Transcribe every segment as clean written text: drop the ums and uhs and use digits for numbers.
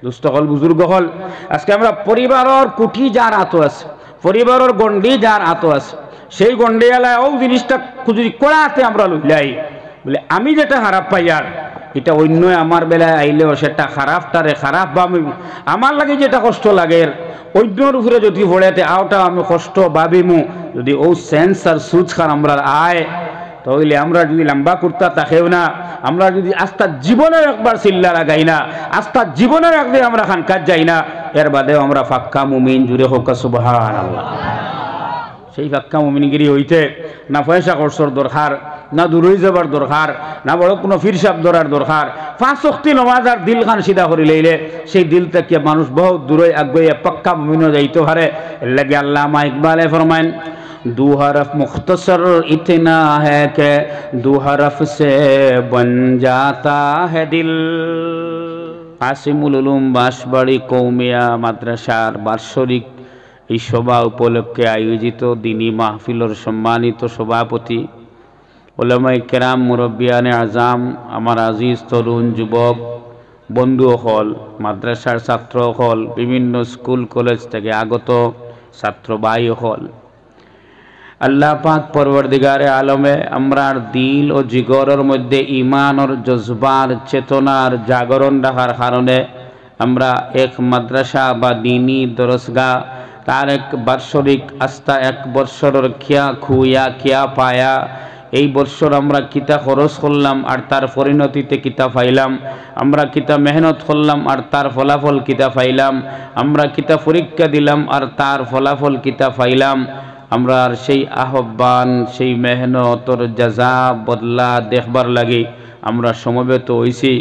দুস্থ হল বুজুর্গ হল আজকে আমরা পরিবারের কুটি যার আতো আছে পরিবারের গন্ডি যার আতো আছে সেই গন্ডিয়ালায় ও জিনিসটা যদি কড়াতে আমরা লইলাই বলে আমি যেটা খারাপ পাই আর এটা অন্য আমার বেলায় আইলেও সেটা খারাপটারে খারাপ ভাবি আমার লাগে যেটা কষ্ট লাগে অন্যর উপরে যদি পড়েতে আওটা আমি কষ্ট ভাবিমু যদি ও সেন্স আর সুচ খান আমরা আয় তাহলে আমরা যদি লম্বা কুর্তা তাকেও না আমরা যদি আস্থা জীবনের একবার চিল্লা লাগাই না আস্থা জীবনের একদিন আমরা খান কাজ যাই না এর বাদেও আমরা ফাক্কা মুমিন জুড়ে হোক সুবহানাল্লাহ সেই ফাক্কা মুমিনগিরি হইতে না পয়সা খরচর দরকার না দূরই যাবার দরকার না বড় কোনো ফিরসাব ধরার দরকার 5 ওয়াক্ত নামাজ আর দিল খান সিধা করে লইলে সেই দিল থেকে মানুষ বহুত দূরে আগে পাক্কা মুমিন যাইতে পারে লাগে আল্লামা ইকবালে ফরমান दो हरफ मुख्तसर इतना है कि दो हरफ से बन जाता है दिल আসিমুল উলুম বাঁশবাড়ি কৌমিয়া মাদ্রাসার বার্ষিক এই সভা উপলক্ষে আয়োজিত দিনী মাহফিলের সম্মানিত সভাপতি উলামায়ে কেরাম মুরব্বিয়ানে আজম আমার আজিজ তরুণ যুবক বন্ধু হল মাদ্রাসার ছাত্র হল বিভিন্ন স্কুল কলেজ থেকে আগত ছাত্র ভাই হল আল্লাহ পাক পরবর্তীগারে আলমে আমরার দিল ও জিগরের মধ্যে ঈমানের জজবার চেতনার জাগরণ রাখার কারণে আমরা এক মাদ্রাসা বা দিনী দরসগাহ তার এক বার্ষিক আস্থা এক বৎসরের খিয়া খুয়া খিয়া পায়া এই বৎসর আমরা কিতা খরচ করলাম আর তার পরিণতিতে কিতা পাইলাম আমরা কিতা মেহনত করলাম আর তার ফলাফল কিতা পাইলাম আমরা কিতা পরীক্ষা দিলাম আর তার ফলাফল কিতা পাইলাম আমরা সেই আহ্বান সেই মেহনতর জাযা বদলা দেখবার লাগে আমরা সমবেত হইছি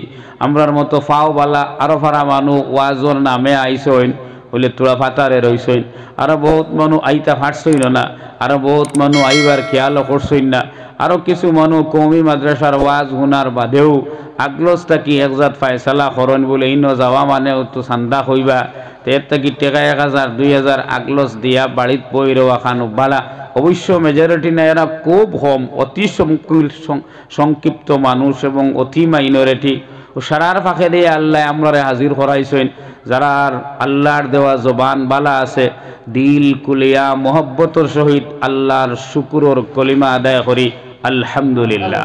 আমরার মতো ফাওবালা আরো ফারা মানুষ ওয়াজর নামে আইসইন হইলে তোরা ফাতারে রইসইন আরো বহুত মানুষ আইতা ফাটছইন না আরো বহুত মানুষ আইবার খেয়ালও করছইন না আরো কিছু মানুষ কওমি মাদ্রাসার ওয়াজ হুনার বাদেও আগলসটা কি একজাত ফায়সালা করন বলে ইনো যাওয়া মানে তো চান্দা হইবা এর থেকে টাকা 1000 2000 আগলস দিয়া বাড়িত পইরোয়া খানো বালা অবশ্য মেজরিটি না এরা খুব কম অতি সংক্ষিপ্ত মানুষ এবং অতি মাইনরিটি ও সারার ফাঁকে দিয়ে আল্লাহ আমরারে হাজির করাইছেন যারা আল্লাহর দেওয়া জবান বালা আছে দিল কুলিয়া মোহব্বতর সহিত আল্লাহর শুকরর কলিমা আদায় করি আলহামদুলিল্লাহ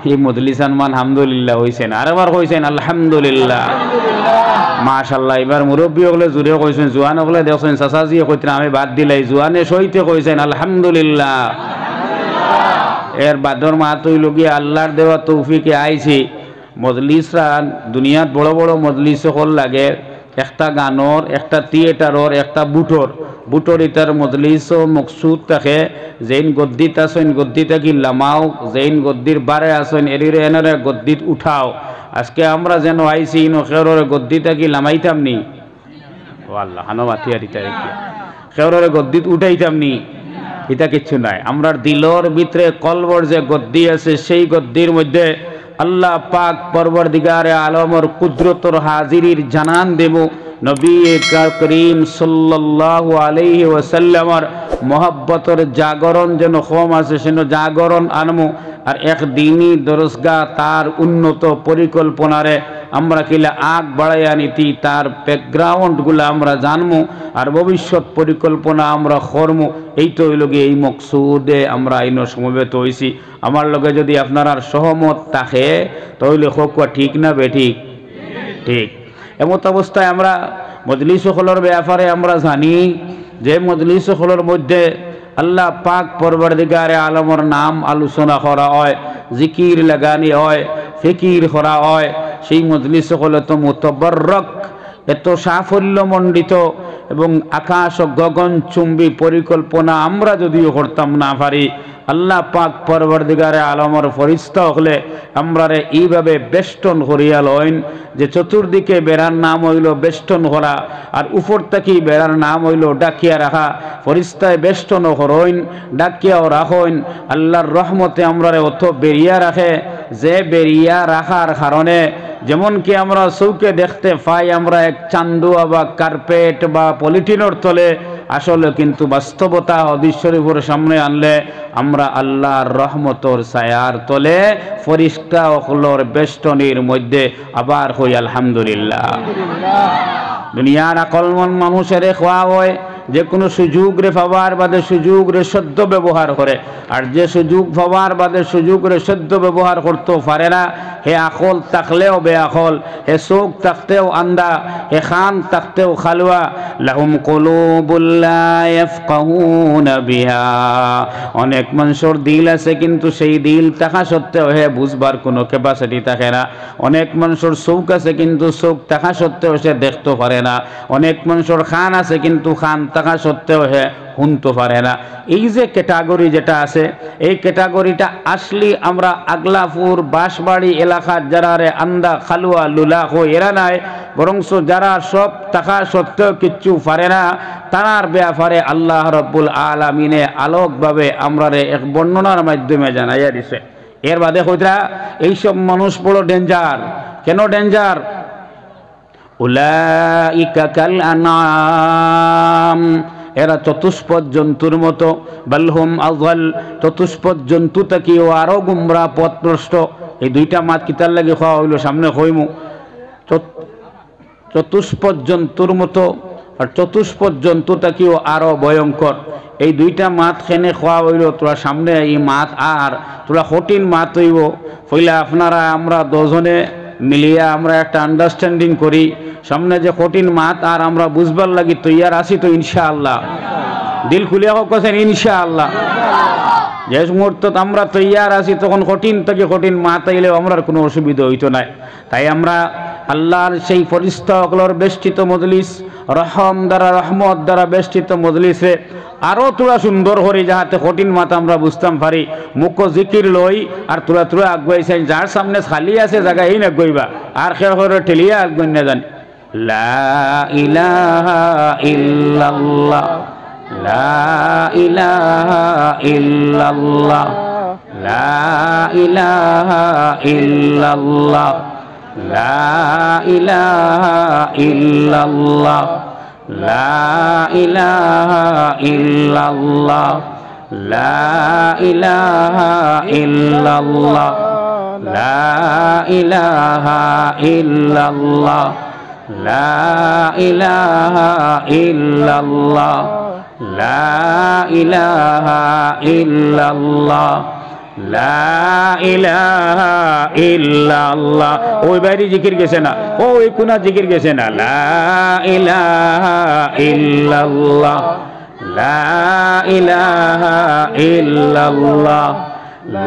এই মজলিসান মান আলহামদুলিল্লাহ হইছেন আরেকবার কইছেন আলহামদুলিল্লাহ মাশাআল্লাহ এবার মুরব্বী হলে জুড়ে কইছেন জুয়ান হলে দেখছেন চাচাজি কইতেন আমি বাদ দিলাই জুয়ানে সইতে কইছেন আলহামদুলিল্লাহ এর বাদর মা তুই লগিয়ে আল্লাহর দেওয়া তৌফিকে আইছি মজলিসরা দুনিয়াত বড় বড় মজলিস হল লাগে একটা গানর একটা থিয়েটারর একটা বুটর ইতার মজলিসও মকসুদ থাকে যেইন গদ্দিত আসেন গদ্দিতে কি লামাও যেইন গদ্দির বারে আসেন এরিরে এনরে গদ্দিত উঠাও আজকে আমরা যেন আইসি ইনো খেররে গদ্দিতে কি লামাইতাম নি ও আল্লাহ হানো মাতিয়ারিতা রেখে খেররে গদ্দিত উঠাইতাম নি এটা কিচ্ছু নাই আমরার দিলর ভিতরে কলবর যে গদ্দি আছে সেই গদ্দির মধ্যে আল্লাহ পাক পরবর্তীগারে আলমর কুদরতর হাজিরির জানান দেব নবী করিম সাল্লাল্লাহু আলাইহি ওয়াসাল্লামর মোহাব্বতর জাগরণ যেন কম আছে সেন জাগরণ আনমু আর এক দিনই দরসগাহ তার উন্নত পরিকল্পনারে আমরা কিলা আগ বাড়াইয়া নীতি তার ব্যাকগ্রাউন্ডগুলো আমরা জানমু আর ভবিষ্যৎ পরিকল্পনা আমরা করমু এই তো হইল গিয়ে এই মকসুদে আমরা আইন সমবেত হইছি আমার লগে যদি আপনার সহমত থাকে তাহলে হোক ঠিক না বেঠিক ঠিক এমত অবস্থায় আমরা মজলিস হলর ব্যাপারে আমরা জানি যে মজলিস হলর মধ্যে আল্লাহ পাক পরবর্তীগারে আলমর নাম আলোচনা করা হয় জিকির লাগানি হয় ফিকির করা হয় সেই মজলিস হলে তো মুতাবাররক এত সাফল্যমণ্ডিত এবং আকাশ ও গগন চুম্বী পরিকল্পনা আমরা যদিও করতাম না পারি আল্লাহ পাক পরবর্তীগারে আলমর ফরিস্তা হলে আমরা এইভাবে বেষ্টন করিয়া লইন যে চতুর্দিকে বেড়ার নাম হইল বেষ্টন করা আর উপর থেকে বেড়ার নাম হইল ডাকিয়া রাখা ফরিস্তায় বেষ্টন করইন ডাকিয়াও রাখইন আল্লাহর রহমতে আমরা অত বেরিয়া রাখে যে বেরিয়া রাখার কারণে যেমন কি আমরা চৌকে দেখতে পাই আমরা এক চান্দুয়া বা কার্পেট বা পলিথিনের তলে আসলে কিন্তু বাস্তবতা হাদিস শরীফের সামনে আনলে আমরা আল্লাহর রহমতর ছায়ার তলে ফরিস্তা হলোর বেষ্টনীর মধ্যে আবার হই আলহামদুলিল্লাহ। দুনিয়ার আকলমন মানুষের খোয়া হয় যে কোনো সুযোগ রে পাওয়ার বাদে সুযোগ রে সদ্য ব্যবহার করে, আর যে সুযোগ পাওয়ার বাদে সুযোগ রে সদ্য ব্যবহার করতে পারে না হে আকল থাকলেও বেআকল, হে চোখ থাকতেও আন্দা, হে খান থাকতেও খালুয়া। লাহুম কুলুবুল লা ইয়াফকাহুনা বিহা, অনেক মানুষের দিল আছে কিন্তু সেই দিল থাকা সত্ত্বেও হে বুঝবার কোনো ক্যাপাসিটি থাকে না। অনেক মানুষের চোখ আছে কিন্তু চোখ থাকা সত্ত্বেও সে দেখতে পারে না। অনেক মানুষের খান আছে কিন্তু খান থাকা সত্ত্বেও হে শুনতে পারে না। এই যে ক্যাটাগরি যেটা আছে, এই ক্যাটাগরিটা আসলে আমরা আগলাপুর বাঁশবাড়ি এলাকার যারা রে আন্দা খালুয়া লুলা হো এরা নাই, বরংস যারা সব থাকা সত্ত্বেও কিচ্ছু পারে না তার ব্যাপারে আল্লাহ রব্বুল আলামিনে আলোকভাবে আমরা রে এক বর্ণনার মাধ্যমে জানাইয়া দিছে। এর বাদে কইরা এইসব মানুষ বড় ডেঞ্জার। কেন ডেঞ্জার? উলাইকা কাল আনআম, এরা চতুষ্পদ জন্তুর মতো। বালহুম আযাল, চতুষ্পদ জন্তু থেকেও আরো গুমরা পথভ্রষ্ট। এই দুইটা মাত কিতার লাগে খাওয়া হইল সামনে হইমু। চতুষ্পদ জন্তুর মতো আর চতুষ্পদ জন্তু থেকেও আরো ভয়ঙ্কর। এই দুইটা মাত খেনে খাওয়া হইল তোরা সামনে এই মাত আর তোরা কঠিন মাত হইব। পইলা আপনারা আমরা দুজনে মিলিয়া আমরা একটা আন্ডারস্ট্যান্ডিং করি, সামনে যে কঠিন মাত আর আমরা বুঝবার লাগি তৈয়ার আছি তো ইনশাআল্লাহ। দিল খুলিয়া হোক কেন ইনশাআল্লাহ। যে মুহূর্ত আমরা তৈয়ার আছি তখন কঠিন থেকে কঠিন মাত আইলেও আমরা কোনো অসুবিধা হইতো না। তাই আমরা আল্লাহর সেই ফরিস্তাগুলোর বেষ্টিত মজলিস, রহম দ্বারা রহমত দ্বারা বেষ্টিত মজলিসে আরও তোরা সুন্দর করি যাহাতে কঠিন মাথা আমরা বুঝতাম পারি। মুখ জিকির লই আর তোরা তোরা আগুয়াইছেন, যার সামনে খালি আছে জায়গা এই না গইবা আর খেয়ে করে ঠেলিয়া আগুন না জানি। লা ইলাহা ইল্লাল্লাহ, লা ইলাহা ইল্লাল্লাহ, লা ইলাহা ইল্লাল্লাহ, লা ইলাহা ইল্লাল্লাহ, লা ইলাহা ইল্লাল্লাহ, লা ইলাহা ইল্লাল্লাহ, লা ইলাহা ইল্লাল্লাহ, লা ইলাহা ইল্লাল্লাহ, লা ইলাহা ইল্লাল্লাহ, লা ইলাহা ইল্লাল্লাহ। ওই বাইরে জিকির গেছে না, ওই কোনা জিকির গেছে না। লা ইলাহা ইল্লাল্লাহ, লা ইলাহা ইল্লাল্লাহ,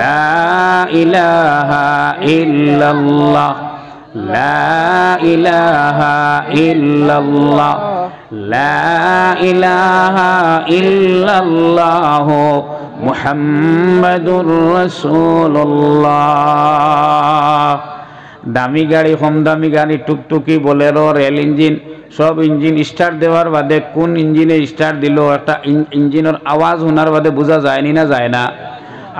লা ইলাহা ইল্লাল্লাহ, লা ইলাহা ইল্লাল্লাহ, লা ইলাহা ইল্লাল্লাহ মুহাম্মাদুর রাসূলুল্লাহ। দামি গাড়ি, কম দামি গাড়ি, টুকটুকি, বোলেরো, রেল ইঞ্জিন, সব ইঞ্জিন স্টার্ট দেওয়ার বাদে কোন ইঞ্জিনে স্টার্ট দিল একটা ইঞ্জিনের আওয়াজ শোনার বাদে বোঝা যায়নি না যায় না।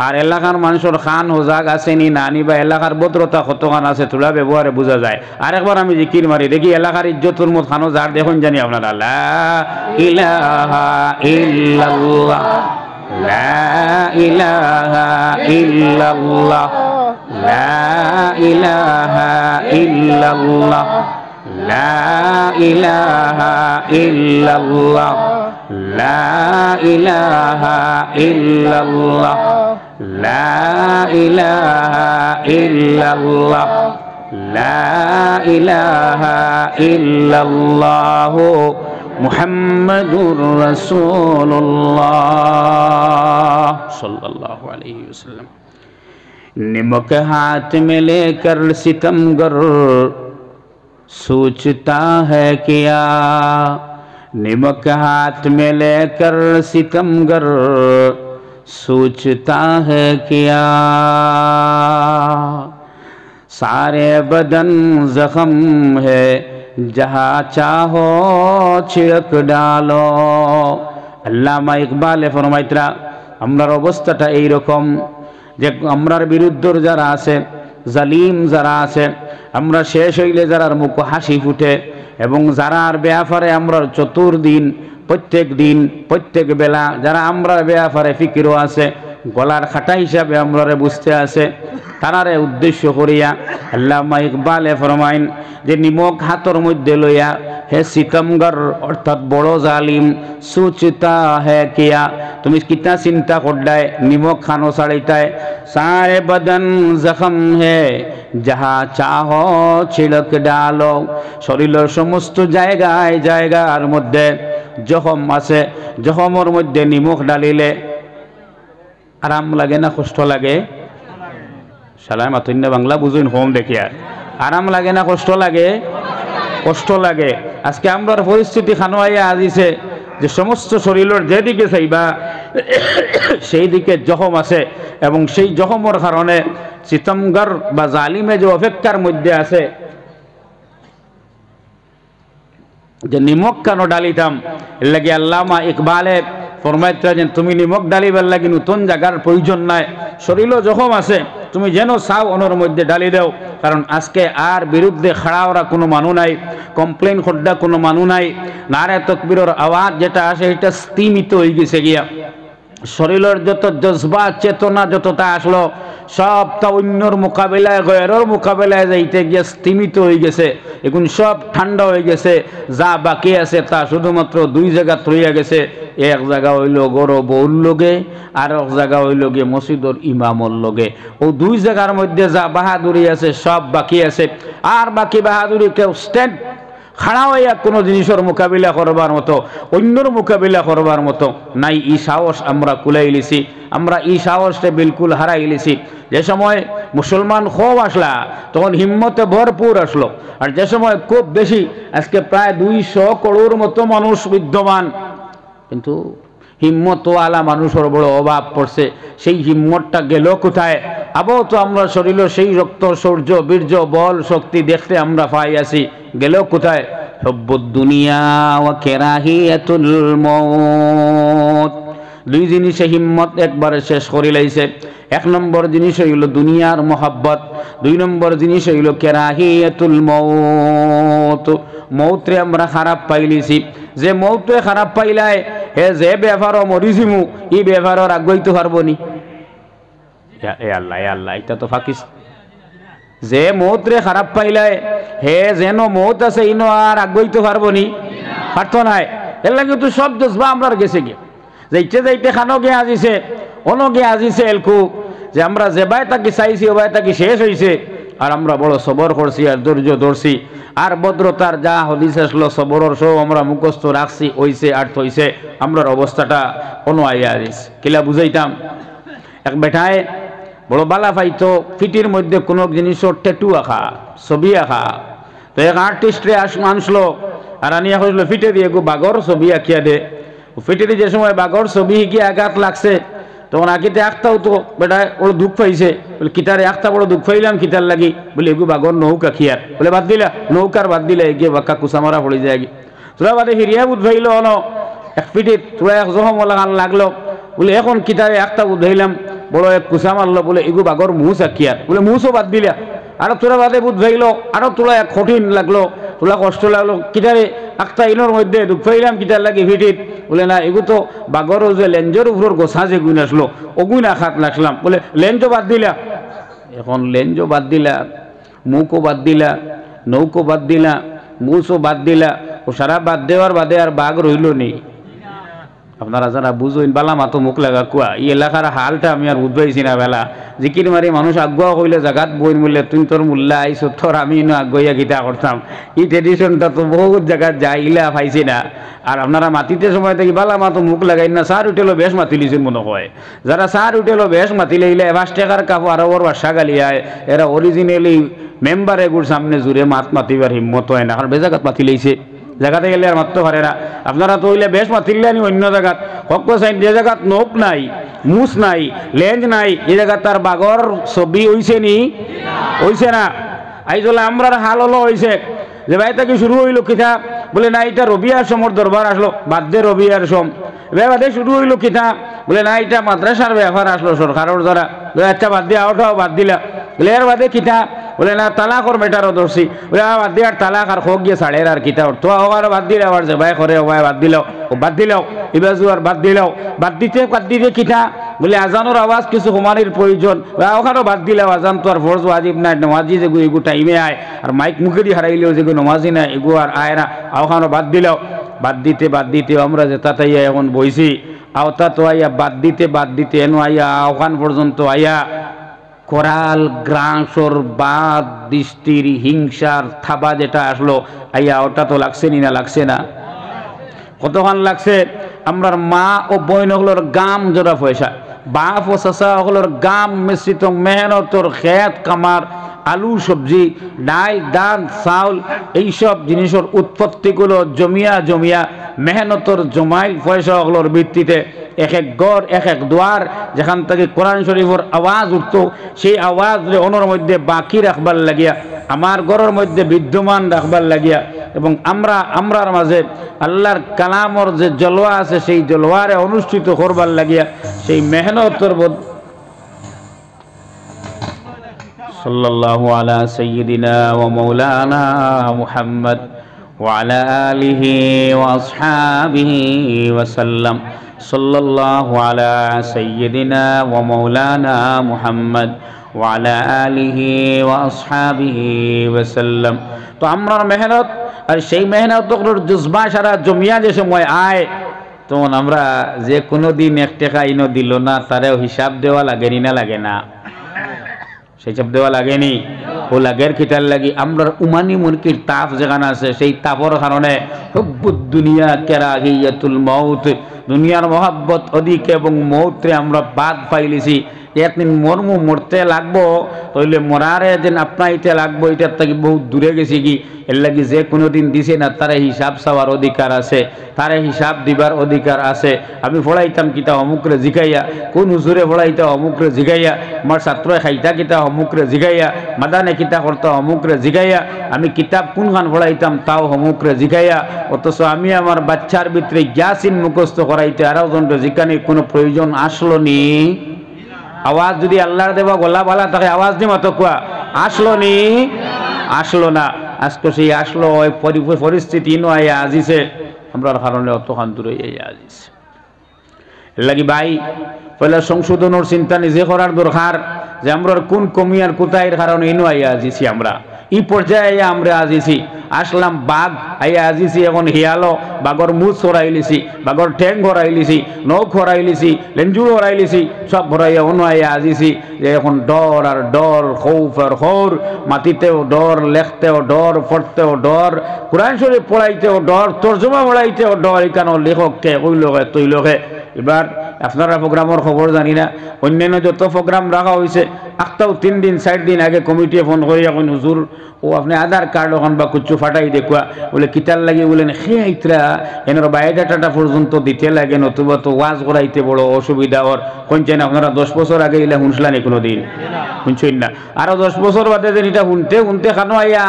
আর এলাকার মানুষের খান হোজাগ আছে নি নানি বা এলাকার ভদ্রতা কতখান আছে তোলা ব্যবহারে বোঝা যায়। আরেকবার আমি জিকির মারি দেখি এলাকার ইজ্জতুর মত খানো যার দেখুন জানি আপনারা। লা ইলাহা ইল্লাল্লাহ, লা ইলাহা ইল্লাল্লাহ, লা ইলাহা ইল্লাল্লাহ, লা ইলাহা ইল্লাল্লাহ, লা ইলাহা ইল্লাল্লাহ, লা ইলাহা ইল্লাল্লাহ, লা ইলাহা ইল্লাল্লাহ মুহাম্মাদুর রাসূলুল্লাহ सल्लल्लाहु अलैहि वसल्लम। निमक हाथ में लेकर सितमगर सोचता है क्या, निमक हाथ में लेकर सितमगर सोचता है क्या, सारे बदन जख्म है जहाँ चाहो छिड़क डालो। আল্লামা ইকবালে ফরমাইতরা আমরার অবস্থাটা এইরকম যে আমরার বিরুদ্ধর যারা আছে, জালিম যারা আছে, আমরা শেষ হইলে যারার মুখ হাসি ফুটে, এবং যারা আর ব্যাপারে আমরা চতুর্দিন প্রত্যেক দিন প্রত্যেক বেলা যারা আমরা ব্যাপারে ফিকিরও আছে গলার খাটা হিসাবে আমরা বুঝতে আছে তারারে উদ্দেশ্য করিয়া আল্লামা ইকবালে ফরমাইন যে নিমক হাতর মধ্যে লইয়া হে সিতমগর অর্থাৎ বড় জালিম সুচিতা হে কিয়া তুমি কিতা চিন্তা করডায় নিমক খানো ছাড়িতায় সারে বদন জখম হে যাহা চাহ ছিড়ক ডালো শরীরের সমস্ত জায়গায় জায়গার মধ্যে জখম আছে জখমের মধ্যে নিমক ডালিলে আরাম লাগে না কষ্ট লাগে সালাম আতন্য বাংলা বুঝুন হোম দেখিয়া আরাম লাগে না কষ্ট লাগে কষ্ট লাগে আজকে আমরার পরিস্থিতি খানোয়াইয়া আজিছে যে সমস্ত শরীরের যেদিকে চাইবা সেই দিকে জখম আছে এবং সেই জখমের কারণে সিতমগর বা জালিমে যে অপেক্ষার মধ্যে আছে যে নিমক কেন ডালিতাম এর লাগে আল্লামা ইকবালে ফরমাইতেন তুমি নিমক ডালিবার লাগি নতুন জায়গার প্রয়োজন নাই শরীরও জখম আছে তুমি যেন চাও অনর মধ্যে ডালি দাও কারণ আজকে আর বিরুদ্ধে খাড়া ওরা কোনো মানুষ নাই কমপ্লেন খড্ডা কোনো মানুষ নাই নারে তকবীরের আওয়াজ যেটা আসে এটা স্তিমিত হয়ে গেছে গিয়া শরীরের যত জজবা চেতনা যতটা আসলো সবটা অন্যর মোকাবিলায় গয়ের মোকাবিলায় যাইতে গিয়ে স্তিমিত হয়ে গেছে এখন সব ঠান্ডা হয়ে গেছে যা বাকি আছে তা শুধুমাত্র দুই জায়গা রইয়া গেছে এক জায়গা হইল গরো বউর লগে আর এক জায়গা হইল গিয়ে মসজিদর ইমামর লগে ও দুই জায়গার মধ্যে যা বাহাদুরি আছে সব বাকি আছে আর বাকি বাহাদুরি কেউ স্ট্যান্ড খাড়া হইয়া কোনো জিনিসের মোকাবিলা করবার মতো অন্যর মোকাবিলা করবার মতো নাই ই সাহস আমরা কুলাই লিছি আমরা ই সাহসটা বিলকুল হারাই লিছি যে সময় মুসলমান খুব আসলা তখন হিম্মতে ভরপুর আসলো আর যে সময় খুব বেশি আজকে প্রায় 200 করোড় মতো মানুষ বিদ্যমান কিন্তু হিম্মতওয়ালা মানুষের বড় অভাব পড়ছে সেই হিম্মতটা গেল কোথায় আবও তো আমরা শরীরে সেই রক্ত সূর্য বীর্য বল শক্তি দেখতে আমরা পাই আছি গেল কোথায় হুব্বুদ দুনিয়া ওয়া কেরাহিয়াতুল মউত দুই জিনিসে হিম্মত একবারে শেষ করে লাইছে এক নম্বর জিনিস হইল দুনিয়ার মোহাব্বত দুই নম্বর জিনিস হইল কেরাহিয়াতুল মউত মৌতরে আমরা খারাপ পাইলিছি যে মৌতে খারাপ পাইলাই হে যে ব্যাপারও মরিছিমু ই ব্যাপারও আগাইতে পারবো নি এ আল্লাহ এটা তো ফাকিস যে মৌতরে খারাপ পাইলাই হে যেন মৌত আছে ইনো আর আগাইতে পারবো নি পারতো নাই এর লাগে তো সব জজবা আমরা গেছে গিয়ে যাইতে যাইতে খানো গে আজিছে অনো গে আজিছে এলকু যে আমরা যে বাই তাকে চাইছি ও বাই তাকে শেষ হয়েছে আর আমরা বড় সবর করছি আর ধৈর্য ধরছি আর ভদ্রতার যা হদিস আসলো সবরের সব আমরা মুখস্থ রাখছি হইছে আর থইছে আমরার অবস্থাটা কোনো আইয়া আরিস কিলা বুঝাইতাম এক বেটায় বড় বালা পাইতো ফিটির মধ্যে কোনো জিনিসের ট্যাটু আঁকা ছবি আঁকা তো এক আর্টিস্টরে আনসলো আর আনিয়া হইল ফিটে দিয়ে গো বাগর ছবি আঁকিয়া দে ফিটে যে সময় বাগর ছবি গিয়ে আঘাত লাগছে তখন আঁকিতে আঁকতাও তো বেটা ওর দুঃখ পাইছে বলে কিতারে আঁকতা বড় দুঃখ পাইলাম কিতার লাগি বলে এগু বাগর নৌকা খিয়ার বলে বাদ দিলা নৌকার বাদ দিলা এগিয়ে বাক্কা কুসামারা পড়ে যায় তোরা বাদে ফিরিয়া বুঝাইল অন এক পিঠিত তোরা এক জহম লাগলো বলে এখন কিতারে আঁকতা বুঝাইলাম বড় এক কুসা মারলো বলে এগু বাগর মুস আঁকিয়ার বলে মুসও বাদ দিলা আরো তোরা বাদে বুঝাইল আরো তোরা এক কঠিন লাগলো তোলা কষ্ট লাগলো কিতারে আঁকতা ইনোর মধ্যে দুঃখ পাইলাম কিতার লাগি ফিটিত বলে না এগু তো বাগরও যে লেঞ্জের উপর গোসা যে গুণ আসলো ওগুন আঘাত লাগলাম বলে লেঞ্জও বাদ দিলা এখন লেঞ্জও বাদ দিলা মুখও বাদ দিলা নৌকো বাদ দিলা মুসও বাদ দিলা ও সারা বাদ দেওয়ার বাদে আর বাঘ রইল নি আপনারা যারা বুঝইন বালা মাতো মুখ লাগা কুয়া এই এলাকার হালটা আমি আর বুঝবাইছি না বেলা জিকির মারি মানুষ আগুয়া কইলে জাগাত বইন বললে তুই তোর মূল্যা আইস তোর আমি আগুয়া গীতা করতাম এই ট্রেডিশনটা তো বহুত জায়গায় যাইলা পাইছি না আর আপনারা মাতিতে সময় থেকে বালা মাতো মুখ লাগাই না সার উঠেলো বেশ মাতিলিছেন মনে হয় যারা সার উঠেলো বেশ মাতিলে ইলে 5 টাকার কাপড় আরো ওর বাসা গালিয়ায় এরা অরিজিনালি মেম্বার এগুর সামনে জুড়ে মাতিবার হিম্মত হয় না আর বেজাগাত মাতিলেইছে জায়গাতে গেলে আর মারতে পারে না আপনারা তো হইলে বেশ মাতিলে আনি অন্য জায়গাত হক সাইড যে জায়গাত নোক নাই মুস নাই লেঞ্জ নাই এই জায়গাত তার বাগর ছবি হইছে নি হইছে না আইজলে আমরার হাল হলো হইছে যে ভাই তাকে শুরু হইল কিতা বলে না এটা রবিয়ার সমর দরবার আসলো বাদ্যে রবিয়ার সম বাদে শুরু হইল কিতা বলে না এটা মাদ্রাসার ব্যাপার আসলো সরকারের দ্বারা আচ্ছা বাদ দিয়ে আওটাও বাদ দিলা বলে এর বাদে কিতা বলে না তালাকর মেটারও ধরছি বলে বাদ দিয়ে আর তালাক আর হোক গিয়ে ছাড়ের আর কিতা তো আবার বাদ দিলে আবার যে ভাই করে ভাই বাদ দিল ও বাদ দিলাও এবাজু আর বাদ দিলাও বাদ দিতে কিতা বলে আজানোর আওয়াজ কিছু হুমানির প্রয়োজন ওখানেও বাদ দিলাও আজান তো আর ফরজ ওয়াজিব নাই নমাজি যেগু এগু টাইমে আয় আর মাইক মুখে দিয়ে হারাইলেও যেগু নমাজি না এগু আর আয় না ওখানেও বাদ দিলাও বাদ দিতে আমরা যে তাতাইয়া এখন বইছি আওতা তো আইয়া বাদ দিতে এনো আইয়া ওখান পর্যন্ত আইয়া কোরাল গ্রাসর বাদ দৃষ্টির হিংসার থাবা যেটা আসলো আইয়া ওটা তো লাগছে নি না লাগছে না কতক্ষণ লাগছে আমরার মা ও বোন হলোর গাম জোড়া পয়সা বাপ ও চাচা হলোর গাম মিশ্রিত মেহনতর খেত কামার আলু সবজি ডাল দান চাউল এইসব জিনিসের উৎপত্তিগুলো জমিয়া মেহনতর জমাইল পয়সা হলোর ভিত্তিতে এক এক গড় এক এক দুয়ার যেখান থেকে কোরআন শরীফের আওয়াজ উঠতো সেই আওয়াজ অনর মধ্যে বাকি রাখবার লাগিয়া আমার ঘরের মধ্যে বিদ্যমান রাখবার লাগিয়া এবং আমরার মাঝে আল্লাহর কালামর যে জলওয়া আছে সেই জলওয়ারে অনুষ্ঠিত করবার লাগিয়া সেই মেহনতর সাল্লাল্লাহু আলা সাইয়্যিদিনা ওয়া মাওলানা মুহাম্মদ ওয়া আলা আলিহি ওয়া আসহাবিহি ওয়া সাল্লাম সাল্লাল্লাহু আলা সাইয়্যিদিনা ওয়া মাওলানা মুহাম্মদ ওয়া আলা আলিহি ওয়া আসহাবিহি ওয়া সাল্লাম তো আমরার মেহনত আর সেই মেহনতর জজবা সারা জমিয়া যে সময় আয় তখন আমরা যে কোনো দিন এক টাকা ইনো দিল না তারেও হিসাব দেওয়া লাগেনি না লাগে না হিসাব দেওয়া লাগেনি ও লাগের খিটার লাগি আমরার উমানি মুরকির তাপ যেখানে আছে সেই তাপর কারণে হুব্বুদ দুনিয়া কেরাহিয়াতুল মউত দুনিয়ার মহাব্বত অধিক এবং মৌত্রে আমরা বাদ পাইলিছি একদিন মরতে লাগবো তাইলে মরারে যেন আপনাইতে লাগবো এটার থেকে বহুত দূরে গেছি কি এর লাগি যে কোনো দিন দিছে না তারা হিসাব চাওয়ার অধিকার আছে তারা হিসাব দিবার অধিকার আছে আমি পড়াইতাম কিতা অমুকরে জিগাইয়া কোন হুজুরে পড়াইতা অমুকরে জিগাইয়া আমার ছাত্র খাইতা কিতা অমুকরে জিগাইয়া মাদানে কিতা করতা অমুকরে জিগাইয়া আমি কিতাব কোনখান পড়াইতাম তাও অমুকরে জিগাইয়া অথচ আমি আমার বাচ্চার ভিতরে ইয়াসিন মুখস্থ করাইতে আরও জনকে জিজ্ঞানির কোনো প্রয়োজন আসলো নি আওয়াজ যদি আল্লাহর দেওয়া গলা বালা তাকে আওয়াজ দি মতো কুয়া আসলো নি আসলো না আজকে সেই আসলো ওই পরিস্থিতি নয় আজিছে আমরার কারণে অতখান দূরে আজিছে লাগি ভাই পয়লা সংশোধনের চিন্তা নিজে করার দরকার যে আমরা কোন কমি আর কোথায় কারণে ইনো আইয়া আজিছি আমরা এই পর্যায়ে আমরা আজিছি আসলাম বাঘ আইয়া আজিছি এখন হিয়ালো বাঘর মুছ হরাইলিছি বাঘর ঠ্যাং হরাইলিছি নখ হরাইলিছি লেঞ্জুর হরাইলিছি সব হরাইয়া অন্য আইয়া আজিছি যে এখন ডর আর ডর খৌফ আর খৌর মাটিতেও ডর লেখতেও ডর পড়তেও ডর কোরআন শরীফ পড়াইতেও ডর তর্জমা পড়াইতেও ডর এখানে লেখককে ওই লোকে তৈ লোকে এবার আপনারা প্রোগ্রামের খবর জানি না অন্যান্য যত প্রোগ্রাম রাখা হয়েছে একটাও 3 দিন 4 দিন আগে কমিটি ফোন করে এখন হুজুর ও আপনি আধার কার্ড ওখান বা কুচ্ছু ফাটাই দেখুয়া বলে কিতার লাগে বলেন সে আইতরা এনার বায়োডাটাটা পর্যন্ত দিতে লাগে নতুবা তো ওয়াজ করাইতে বড় অসুবিধা ওর শুনছেন আপনারা 10 বছর আগে এলে শুনছিলেন কোনো দিন শুনছেন না আরো 10 বছর বাদে যেন এটা শুনতে খানো আইয়া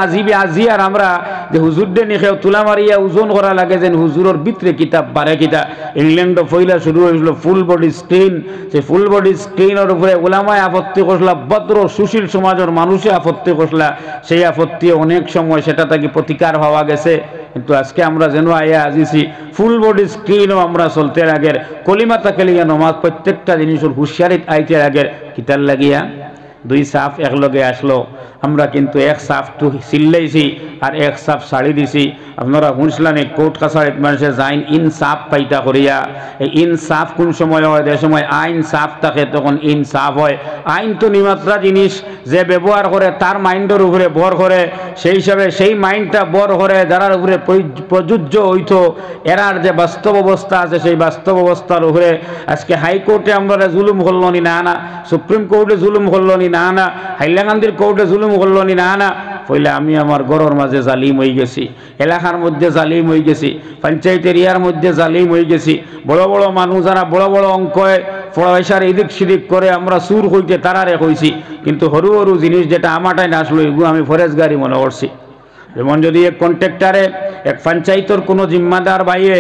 আজি আর আমরা যে হুজুর দে নিখেও তুলা মারিয়া ওজন করা লাগে যেন হুজুরের ভিতরে কিতাব বারে কিতা ইংল্যান্ড পয়লা শুরু হয়েছিল ফুল বডি স্ক্রিন সেই ফুল বডি স্ক্রিনের উপরে ওলামায় আপত্তি করছিলা ভদ্র সুশীল সমাজের মানুষে আপত্তি করছিলা সেই আপত্তি অনেক সময় সেটা থেকে প্রতিকার হওয়া গেছে কিন্তু আজকে আমরা যেন আইয়া আজিছি ফুল বডি স্ক্রিনও আমরা চলতে আগের কলিমা তাকালিয়া নমাজ প্রত্যেকটা জিনিসের হুঁশিয়ারিত আইতে আগের কিতার লাগিয়া 2 সাফ একলগে আসলো আমরা কিন্তু এক সাফ তো সিল্লাইছি আর এক সাফ শাড়ি দিছি আপনারা শুনছিলেন কোর্ট কাছারিত মানুষের যাইন ইনসাফ পাইতা করিয়া এই ইনসাফ কোন সময় হয় যে সময় আইন সাফ থাকে তখন ইনসাফ হয় আইন তো নিমাত্রা জিনিস যে ব্যবহার করে তার মাইন্ডের উপরে ভর করে সেই হিসাবে সেই মাইন্ডটা ভর করে যারার উপরে প্রযোজ্য হইতো এরার যে বাস্তব অবস্থা আছে সেই বাস্তব অবস্থার উপরে আজকে হাইকোর্টে আমরা জুলুম করলো নি না সুপ্রিম কোর্টে জুলুম করলো নি না হাইলাকান্দির কোর্টে জুলুম করলো নি না পয়লা আমি আমার ঘরের মাঝে জালিম হয়ে গেছি এলাকার মধ্যে জালিম হয়ে গেছি পঞ্চায়েত এরিয়ার মধ্যে জালিম হয়ে গেছি বড় বড় মানুষ যারা বড় বড় অঙ্কয় পয়সার এদিক সেদিক করে আমরা সুর হইতে তারারে কইছি কিন্তু সরু সরু জিনিস যেটা আমাটাই না আসলো এগুলো আমি ফরেজগারি মনে করছি যেমন যদি এক কন্ট্রাক্টারে এক পঞ্চায়েতের কোনো জিম্মাদার বাইয়ে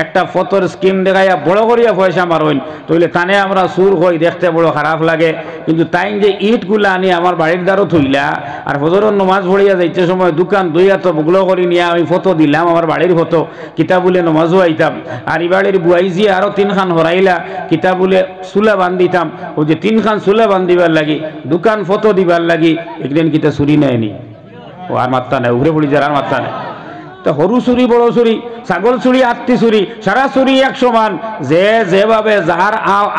একটা ফটোর স্কিম দেখাইয়া বড় করিয়া পয়সা মারইন তইলে তানে আমরা সুর হই দেখতে বড় খারাপ লাগে কিন্তু তাই যে ইটগুলা আনি আমার বাড়ির দ্বারও থইলা আর ফজরের নমাজ পড়িয়া যাইতে সময় দোকান দুইয়া তো বগলো করি নিয়ে আমি ফটো দিলাম আমার বাড়ির ফটো কিতাবুলে নমাজও আইতাম আর এই বাড়ির বুয়াইজি আরও 3 খান হরাইলা কিতাবুলে চুলা বান্ধিতাম ওই যে 3 খান চুলা বান্ধিবার লাগি দোকান ফটো দিবার লাগি একদিন কিতা চুরি নেয়নি ও আর মাত্রা নেই উঘরে পড়ি যার আর মাত্রা নেই তো সরু চুরি বড় চুরি ছাগল চুরি আত্মি চুরি সারা চুরি এক সমান যেভাবে যার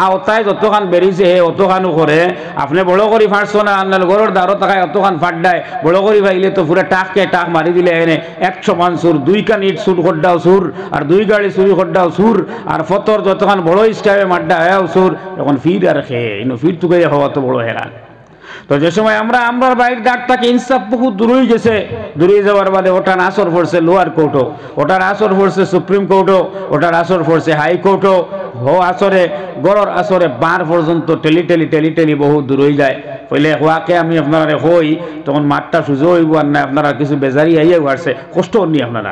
আওতায় যতখান বেরিয়েছে হে অতখানো করে আপনি বড় করি ফাটছো না আপনার ঘরের দ্বারো টাকায় অতখান ফাটদায় বড় করি পাইলে তো পুরো টাককে টাক মারি দিলে এনে এক সমান সুর 2 কান ইট সুর খড্ডাও সুর আর 2 গাড়ি চুরি খড্ডাও সুর আর ফতর যতখান বড় স্টাইলে মাড্ডা হয়েও সুর এখন ফির আর খেয়ে ইনো ফির তুকে হওয়া তো বড় হেরান তো যে সময় আমরা বাইরের ডাকটাকে ইনসাফ বহুত দূরই গেছে দূরে যাওয়ার বাদে ওটার আসর পড়ছে লোয়ার কোর্টও ওটার আসর পড়ছে সুপ্রিম কোর্টও ওটার আসর পড়ছে হাইকোর্টও আসরে গড়র আসরে 12 পর্যন্ত টেলি বহুত দূরই যায় পইলে হওয়াকে আমি আপনারা হই তখন মাঠটা সুযোগ হইব আর না আপনারা কিছু বেজারি আইয়া আসছে কষ্ট নি আপনারা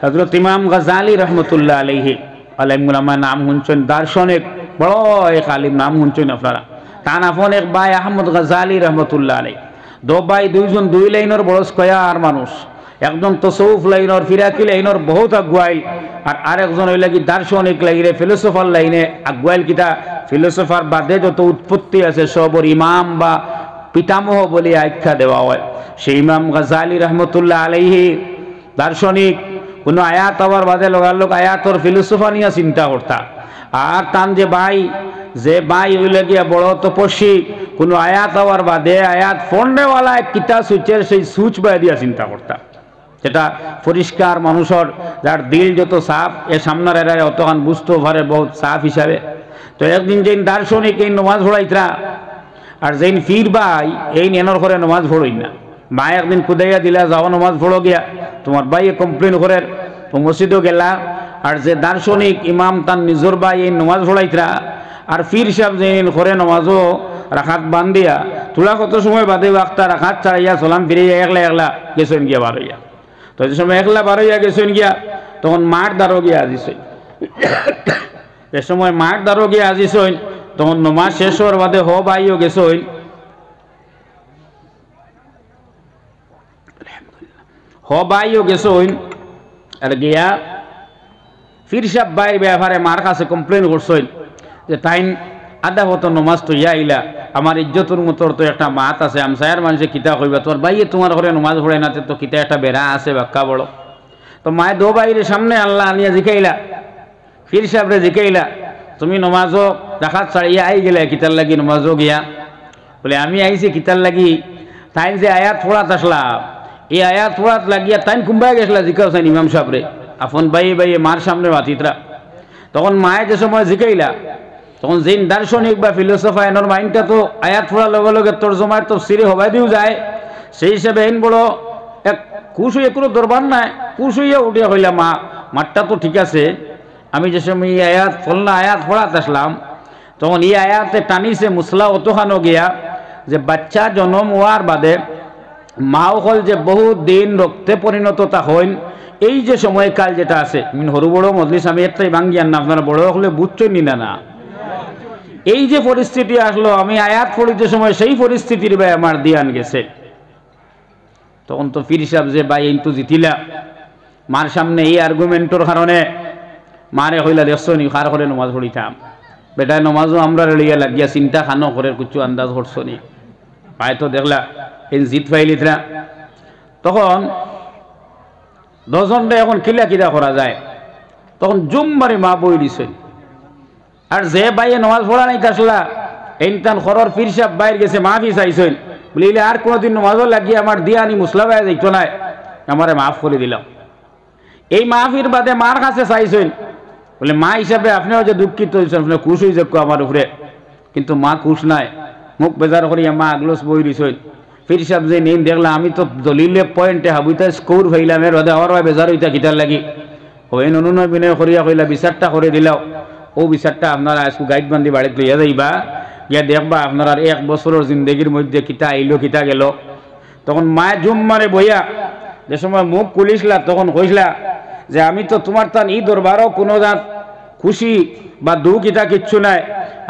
হযরত ইমাম গাজ্জালী রাহমাতুল্লাহ আলাইহি আলেমুলামা নাম শুনছেন দার্শনিক বড় এক আলিম নাম শুনছেন আপনারা তান আপন এক ভাই আহমদ গাজ্জালী রহমতুল্লাহ আলাই দো ভাই দুইজন 2 লাইনের বড় স্কয়ার মানুষ একজন তসৌফ লাইনের ফিরাকি লাইনের বহুত আগুয়াইল আর আরেকজন হইল কি দার্শনিক লাইনে ফিলোসফার লাইনে আগুয়াইল কিতা ফিলোসফার বাদে যত উৎপত্তি আছে সবর ইমাম বা পিতামহ বলে আখ্যা দেওয়া হয় সেই ইমাম গাজ্জালী রহমতুল্লাহ আলাইহি দার্শনিক কোনো আয়াত আবার বাদে লোক আয়াতর ফিলোসফা নিয়ে চিন্তা করতা আর তান যে ভাই হইলে গিয়া বড় তপস্বী কোনো আয়াত হওয়ার বাদে আয়াত ফন্ডেওয়ালা এক কিতা সুচের সেই সুচ বাই দিয়া চিন্তা করতাম যেটা পরিষ্কার মানুষের যার দিল যত সাফ এ সামনার এরা অতখান বুঝতেও পারে বহুত সাফ হিসাবে তো একদিন যেন দার্শনিক এই নমাজ পড়াইতরা আর যেন ফির ভাই এই নেনর করে নমাজ পড়ই না মা একদিন কুদাইয়া দিলা যাও নমাজ পড়ো গিয়া তোমার ভাই কমপ্লেন করে তো মসজিদও গেলা আর যে দার্শনিক ইমাম তার নিজর ভাই এই নমাজ পড়াইতরা আর ফির সাহেব যেন করে নমাজও রাখাত বান্ধিয়া তোলা কত সময় বাদে বাক্তা রাখাত ছাড়াইয়া চলাম ফিরিয়া একলা গেছেন গিয়া বার হইয়া তো যে সময় একলা বার হইয়া গেছেন গিয়া তখন মাঠ দ্বারো গিয়া আজিছেন যে সময় মাঠ দ্বারো গিয়া আজিছেন তখন নমাজ শেষ হওয়ার বাদে ভাইও গেছেন ভাইও গেছেন আর গিয়া ফির সাহেব ভাইয়ের ব্যাপারে মার কাছে কমপ্লেন করছেন যে তাই আধা হতো নমাজ তো ইয়া আমার ইজ্জতর মতোর তো একটা মাত আছে আমসায়ার মানুষে কিতা কইবা তোর ভাইয়ে তোমার ঘরে নমাজ পড়ে না তো কিতা একটা বেড়া আছে বাক্কা বড় তো মায়ে দো ভাইয়ের সামনে আল্লাহ আনিয়া জিকাইলা ফির সাহেবরে জিকাইলা তুমি নমাজও রাখাত ছাড়িয়া আই গেলে কিতার লাগি নমাজও গিয়া বলে আমি আইছি কিতার লাগি তাই যে আয়াত পড়াত আসলাম এই আয়াত পড়াত লাগিয়া তাই কুম্বাই গেছিলা জিকাওছেন ইমাম সাহেবরে আপন ভাইয়ে মার সামনে বাতিতরা তখন মায়ে যে সময় জিকাইলা তখন যেন দার্শনিক বা ফিলোসফার এনর মাইন্ডটা তো আয়াত পড়ার লগে লগে তর্জমায় তফসিরে হবাই দিও যায় সেই হিসাবে এন বড় এক খুশ হইয়া কোনো দরবার নাই খুশ হইয়া উঠিয়া হইলা মাঠটা তো ঠিক আছে আমি যে সময় এই আয়াত ফলনা আয়াত পড়াত আসলাম তখন এই আয়াতে টানিছে মুসলা অতখানো গিয়া যে বাচ্চা জন্ম হওয়ার বাদে মাও হল যে বহুত দিন রক্তে পরিণত তা হইন এই যে সময়কাল যেটা আছে হরু বড় মজলিস আমি একটাই ভাঙ্গিয়ান না আপনারা বড় হলে বুঝছই নিনা না এই যে পরিস্থিতি আসলো আমি আয়াত পড়িতে সময় সেই পরিস্থিতির ভাই আমার দিয়ান গেছে তখন তো ফির সাহেব যে ভাই কিন্তু জিতিলা মার সামনে এই আর্গুমেন্টর কারণে মারে হইলা দেখছনি কার করে নমাজ পড়িতাম বেটায় নমাজও আমরা রেলিয়া লাগিয়া চিন্তা খানো করে কিছু আন্দাজ করছনি পায় তো দেখলা এই জিত পাইলিতরা তখন 10 জনটা এখন কিলা করা যায় তখন জুম মারি মা বই দিছে আর যে ভাইয়ে নমাজ পড়া নাই আসলা এইটান খরর ফির সাহেব বাইর গেছে মাফি চাইছেন বলিলে আর কোনোদিন নমাজও লাগিয়ে আমার দিয়ানি মুসলা ভাই যাইতো নাই আমারে মাফ করে দিলাম এই মাফির বাদে মার কাছে চাইছেন বলে মা হিসাবে আপনিও যে দুঃখিত হয়েছেন আপনি খুশ হয়ে যাক আমার উপরে কিন্তু মা খুশ নাই মুখ বেজার করিয়া মা আগলস বই দিছেন ফির সাহেব যে নেই দেখলাম আমি তো দলিলে পয়েন্টে হাবুইতা স্কোর ফাইলাম এর বাদে আমার ভাই বেজার হইতা কিতার লাগি ওই অনুনয় বিনয় করিয়া কইলা বিচারটা করে দিলাও ও বিচারটা আপনারা আজকে গাইড বান্ধি বাড়িতে লইয়া যাইবা গিয়া দেখবা আপনার 1 বছরের জিন্দগির মধ্যে কিতা আইলো কিতা গেল তখন মায়ে জুম মারে বইয়া যে সময় মুখ কুলিসলা তখন কইসলা যে আমি তো তোমার তান ই দরবারও কোনো জাত খুশি বা দুঃখ ইটা কিচ্ছু নাই,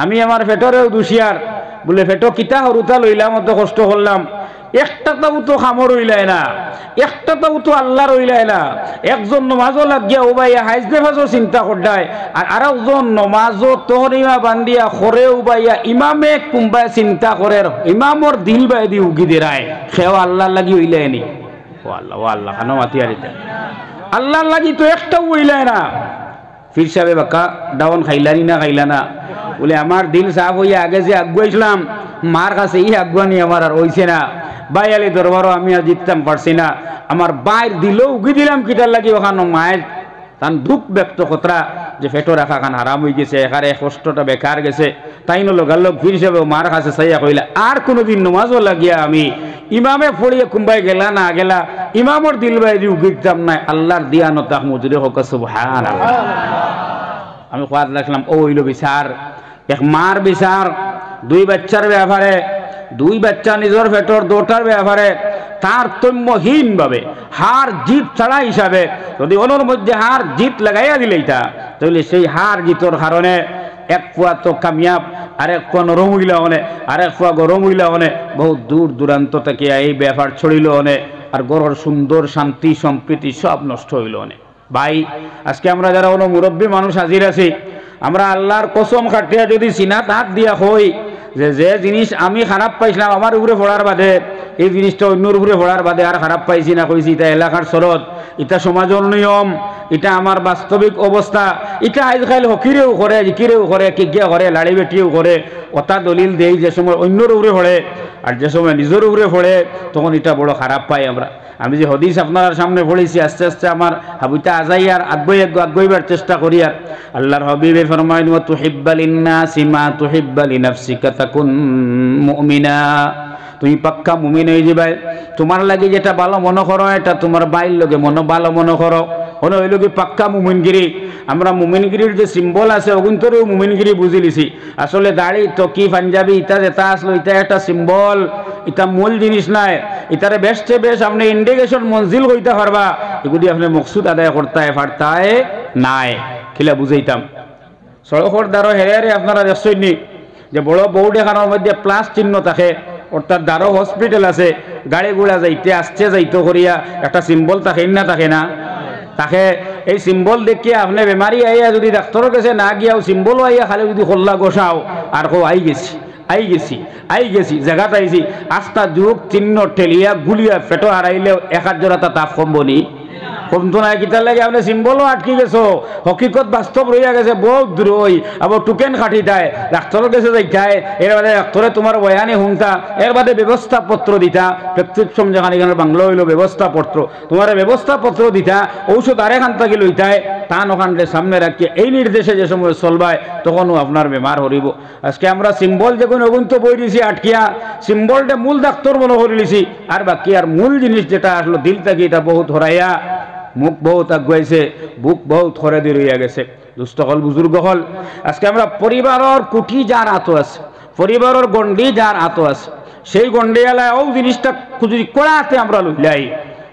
আমি আমার ফেটরেও দুষিয়ার, বলে ফেটো কিতা হরুতা লইলাম, অত কষ্ট করলাম, একটা তাও তো খামর হইলাই না, একটা তাও তো আল্লাহর হইলাই না। একজন নমাজও লাগিয়া উবাইয়া হাইজনে ফাজও চিন্তা করডায়, আর আরেকজন নমাজও তহরিমা বান্দিয়া খরে উবাইয়া ইমামে কুম্বায় চিন্তা করে, ইমামর দিল বাই দি উগি দিরায়, সেও আল্লাহর লাগি হইলাই নি। ও আল্লাহ, ও আল্লাহ, খানো মাতিয়ারিতে আল্লাহর লাগি তো একটাও হইলাই না। ফির সাহেব বাক্কা ডাউন খাইলানি না খাইলা না, বলে আমার দিল সাফ হইয়া আগে যে আগুয়াইছিলাম মার কাছে ই আগুয়ানি আমার আর হইছে না, বাইয়ালি দরবারও আমি আর জিততাম পারছি না, আমার বাইর দিলেও উগি দিলাম কিটার লাগি ওখানো মায়ের তান দুঃখ ব্যক্ত কতরা যে ফেটো রাখা খান হারাম হয়ে গেছে, এখানে কষ্টটা বেকার গেছে। তাই নগাল্লোক ফির হিসেবে মার কাছে চাইয়া কইলা আর কোনোদিন নমাজও লাগিয়া আমি ইমামে পড়িয়ে কুম্বাই গেলা না গেলা ইমামর দিল বাইরে উগি দিতাম না, আল্লাহর দিয়ানতাক মজুরে হোক সুবহানাল্লাহ। আমি কোয়াদ রাখলাম ও হইল বিচার, এক মার বিচার, দুই বাচ্চার ব্যাপারে, দুই বাচ্চা নিজের ফেটর দোটার ব্যাপারে তারতম্যহীন ভাবে হার জিত ছাড়া হিসাবে যদি ওনার মধ্যে হার জিত লাগাইয়া দিলে এটা, তাহলে সেই হার জিতর কারণে এক পুয়া তো কামিয়াব, আরেক পুয়া নরম হইলা অনে, আরেক পুয়া গরম হইলা অনে, বহু দূর দূরান্ত থেকে এই ব্যাপার ছড়িল অনে, আর গড়র সুন্দর শান্তি সম্প্রীতি সব নষ্ট হইল অনে। ভাই আজকে আমরা যারা কোনো মুরব্বী মানুষ হাজির আছি, আমরা আল্লাহর কসম খাটিয়া যদি সিনাত হাত দিয়া হই যে যে জিনিস আমি খারাপ পাইছিলাম আমার উপরে পড়ার বাদে, এই জিনিসটা অন্যর উপরে পড়ার বাদে আর খারাপ পাইছি না, কইছি এটা এলাকার চলত, এটা সমাজের নিয়ম, এটা আমার বাস্তবিক অবস্থা, এটা আজকাল হকিরেও করে, জিকিরেও করে, কিগিয়া করে, লাড়ি বেটিও করে, অতা দলিল দেই যে সময় অন্যর উপরে পড়ে, আর যে সময় নিজের উপরে পড়ে তখন এটা বড় খারাপ পাই আমরা। আমি যে হদিস আপনার সামনে পড়েছি, আস্তে আস্তে আমার হাবিতা আজাই আর আগাইবার চেষ্টা করি। আর আল্লাহর হাবিবে ফরমাইন ওয়া তুহিব্বা লিন-নাসি মা তুহিব্বা লিনাফসিকা তাকুন মুমিনা, তুমি পাক্কা মুমিন হয়ে যাবে, তোমার লাগে যেটা ভালো মনে করো এটা তোমার বাইর লগে মনে ভালো মনে করো, হলো হইল কি পাক্কা মুমিনগিরি। আমরা মুমিনগিরির যে সিম্বল আছে অগুন্তরেও মুমিনগিরি বুঝি লিছি, আসলে দাড়ি টকি পাঞ্জাবি ইটা যেটা আসলো এটা একটা সিম্বল, এটা মূল জিনিস নাই, এটারে বেশে বেশ আপনি ইন্ডিকেশন মঞ্জিল কইতে পারবা, এগুলি আপনি মকসুদ আদায় করতে পারতায় নাই। খিলা বুঝাইতাম সড়কর দ্বারা হেরে হেরে আপনারা দেখছেন নি যে বড় বৌড এখানোর মধ্যে প্লাস চিহ্ন থাকে, অর্থাৎ দ্বারো হসপিটাল আছে, গাড়ি ঘোড়া যাইতে আসছে যাইতে করিয়া একটা সিম্বল থাকে না, থাকে না তাকে এই সিম্বল দেখিয়া আপনি বেমারি আইয়া যদি ডাক্তারের কাছে না গিয়াও সিম্বল আইয়া খালি যদি খোল্লা গোসাও আর কো আই গেছি আই গেছি আই গেছি জায়গাত আইছি, আস্তা যুগ চিহ্ন ঠেলিয়া গুলিয়া ফেটো হারাইলেও এক হাত জোড়াটা তাপ কমবনি, কমতো নাই। কিতার লাগে আপনি সিম্বলও আটকি গেছো, হকিকত বাস্তব রইয়া গেছে বহুত দূর, ওই আবার টুকেন খাটি দেয় ডাক্তারের কাছে যাইতায়, এর বাদে ডাক্তারে তোমার বয়ানে শুনতা, এর বাদে ব্যবস্থাপত্র দিতা, প্রেসক্রিপশন যেখানে এখানে বাংলা হইল ব্যবস্থাপত্র, তোমার ব্যবস্থাপত্র দিতা, ঔষধ আরেখান থেকে লইতায়, টান ওখানকে সামনে রাখিয়ে এই নির্দেশে যে সময় চলবায় তখনও আপনার বেমার হরিব। আজকে আমরা সিম্বল যখন অগুন্ত বই দিছি আটকিয়া, সিম্বলটা মূল ডাক্তার মনে করে লিছি, আর বাকি আর মূল জিনিস যেটা আসলো দিল থেকে এটা বহুত হরাইয়া, মুখ বহুত আগুয়াইছে, বুক বহুত হরে দিয়ে রইয়া গেছে। দুস্থ হল বুজুর্গ হল, আজকে আমরা পরিবারের কুটি যার আত আছে, পরিবারের গন্ডি যার আত আছে, সেই গন্ডিয়ালায় ও জিনিসটা যদি কড়াতে আমরা লইলাই,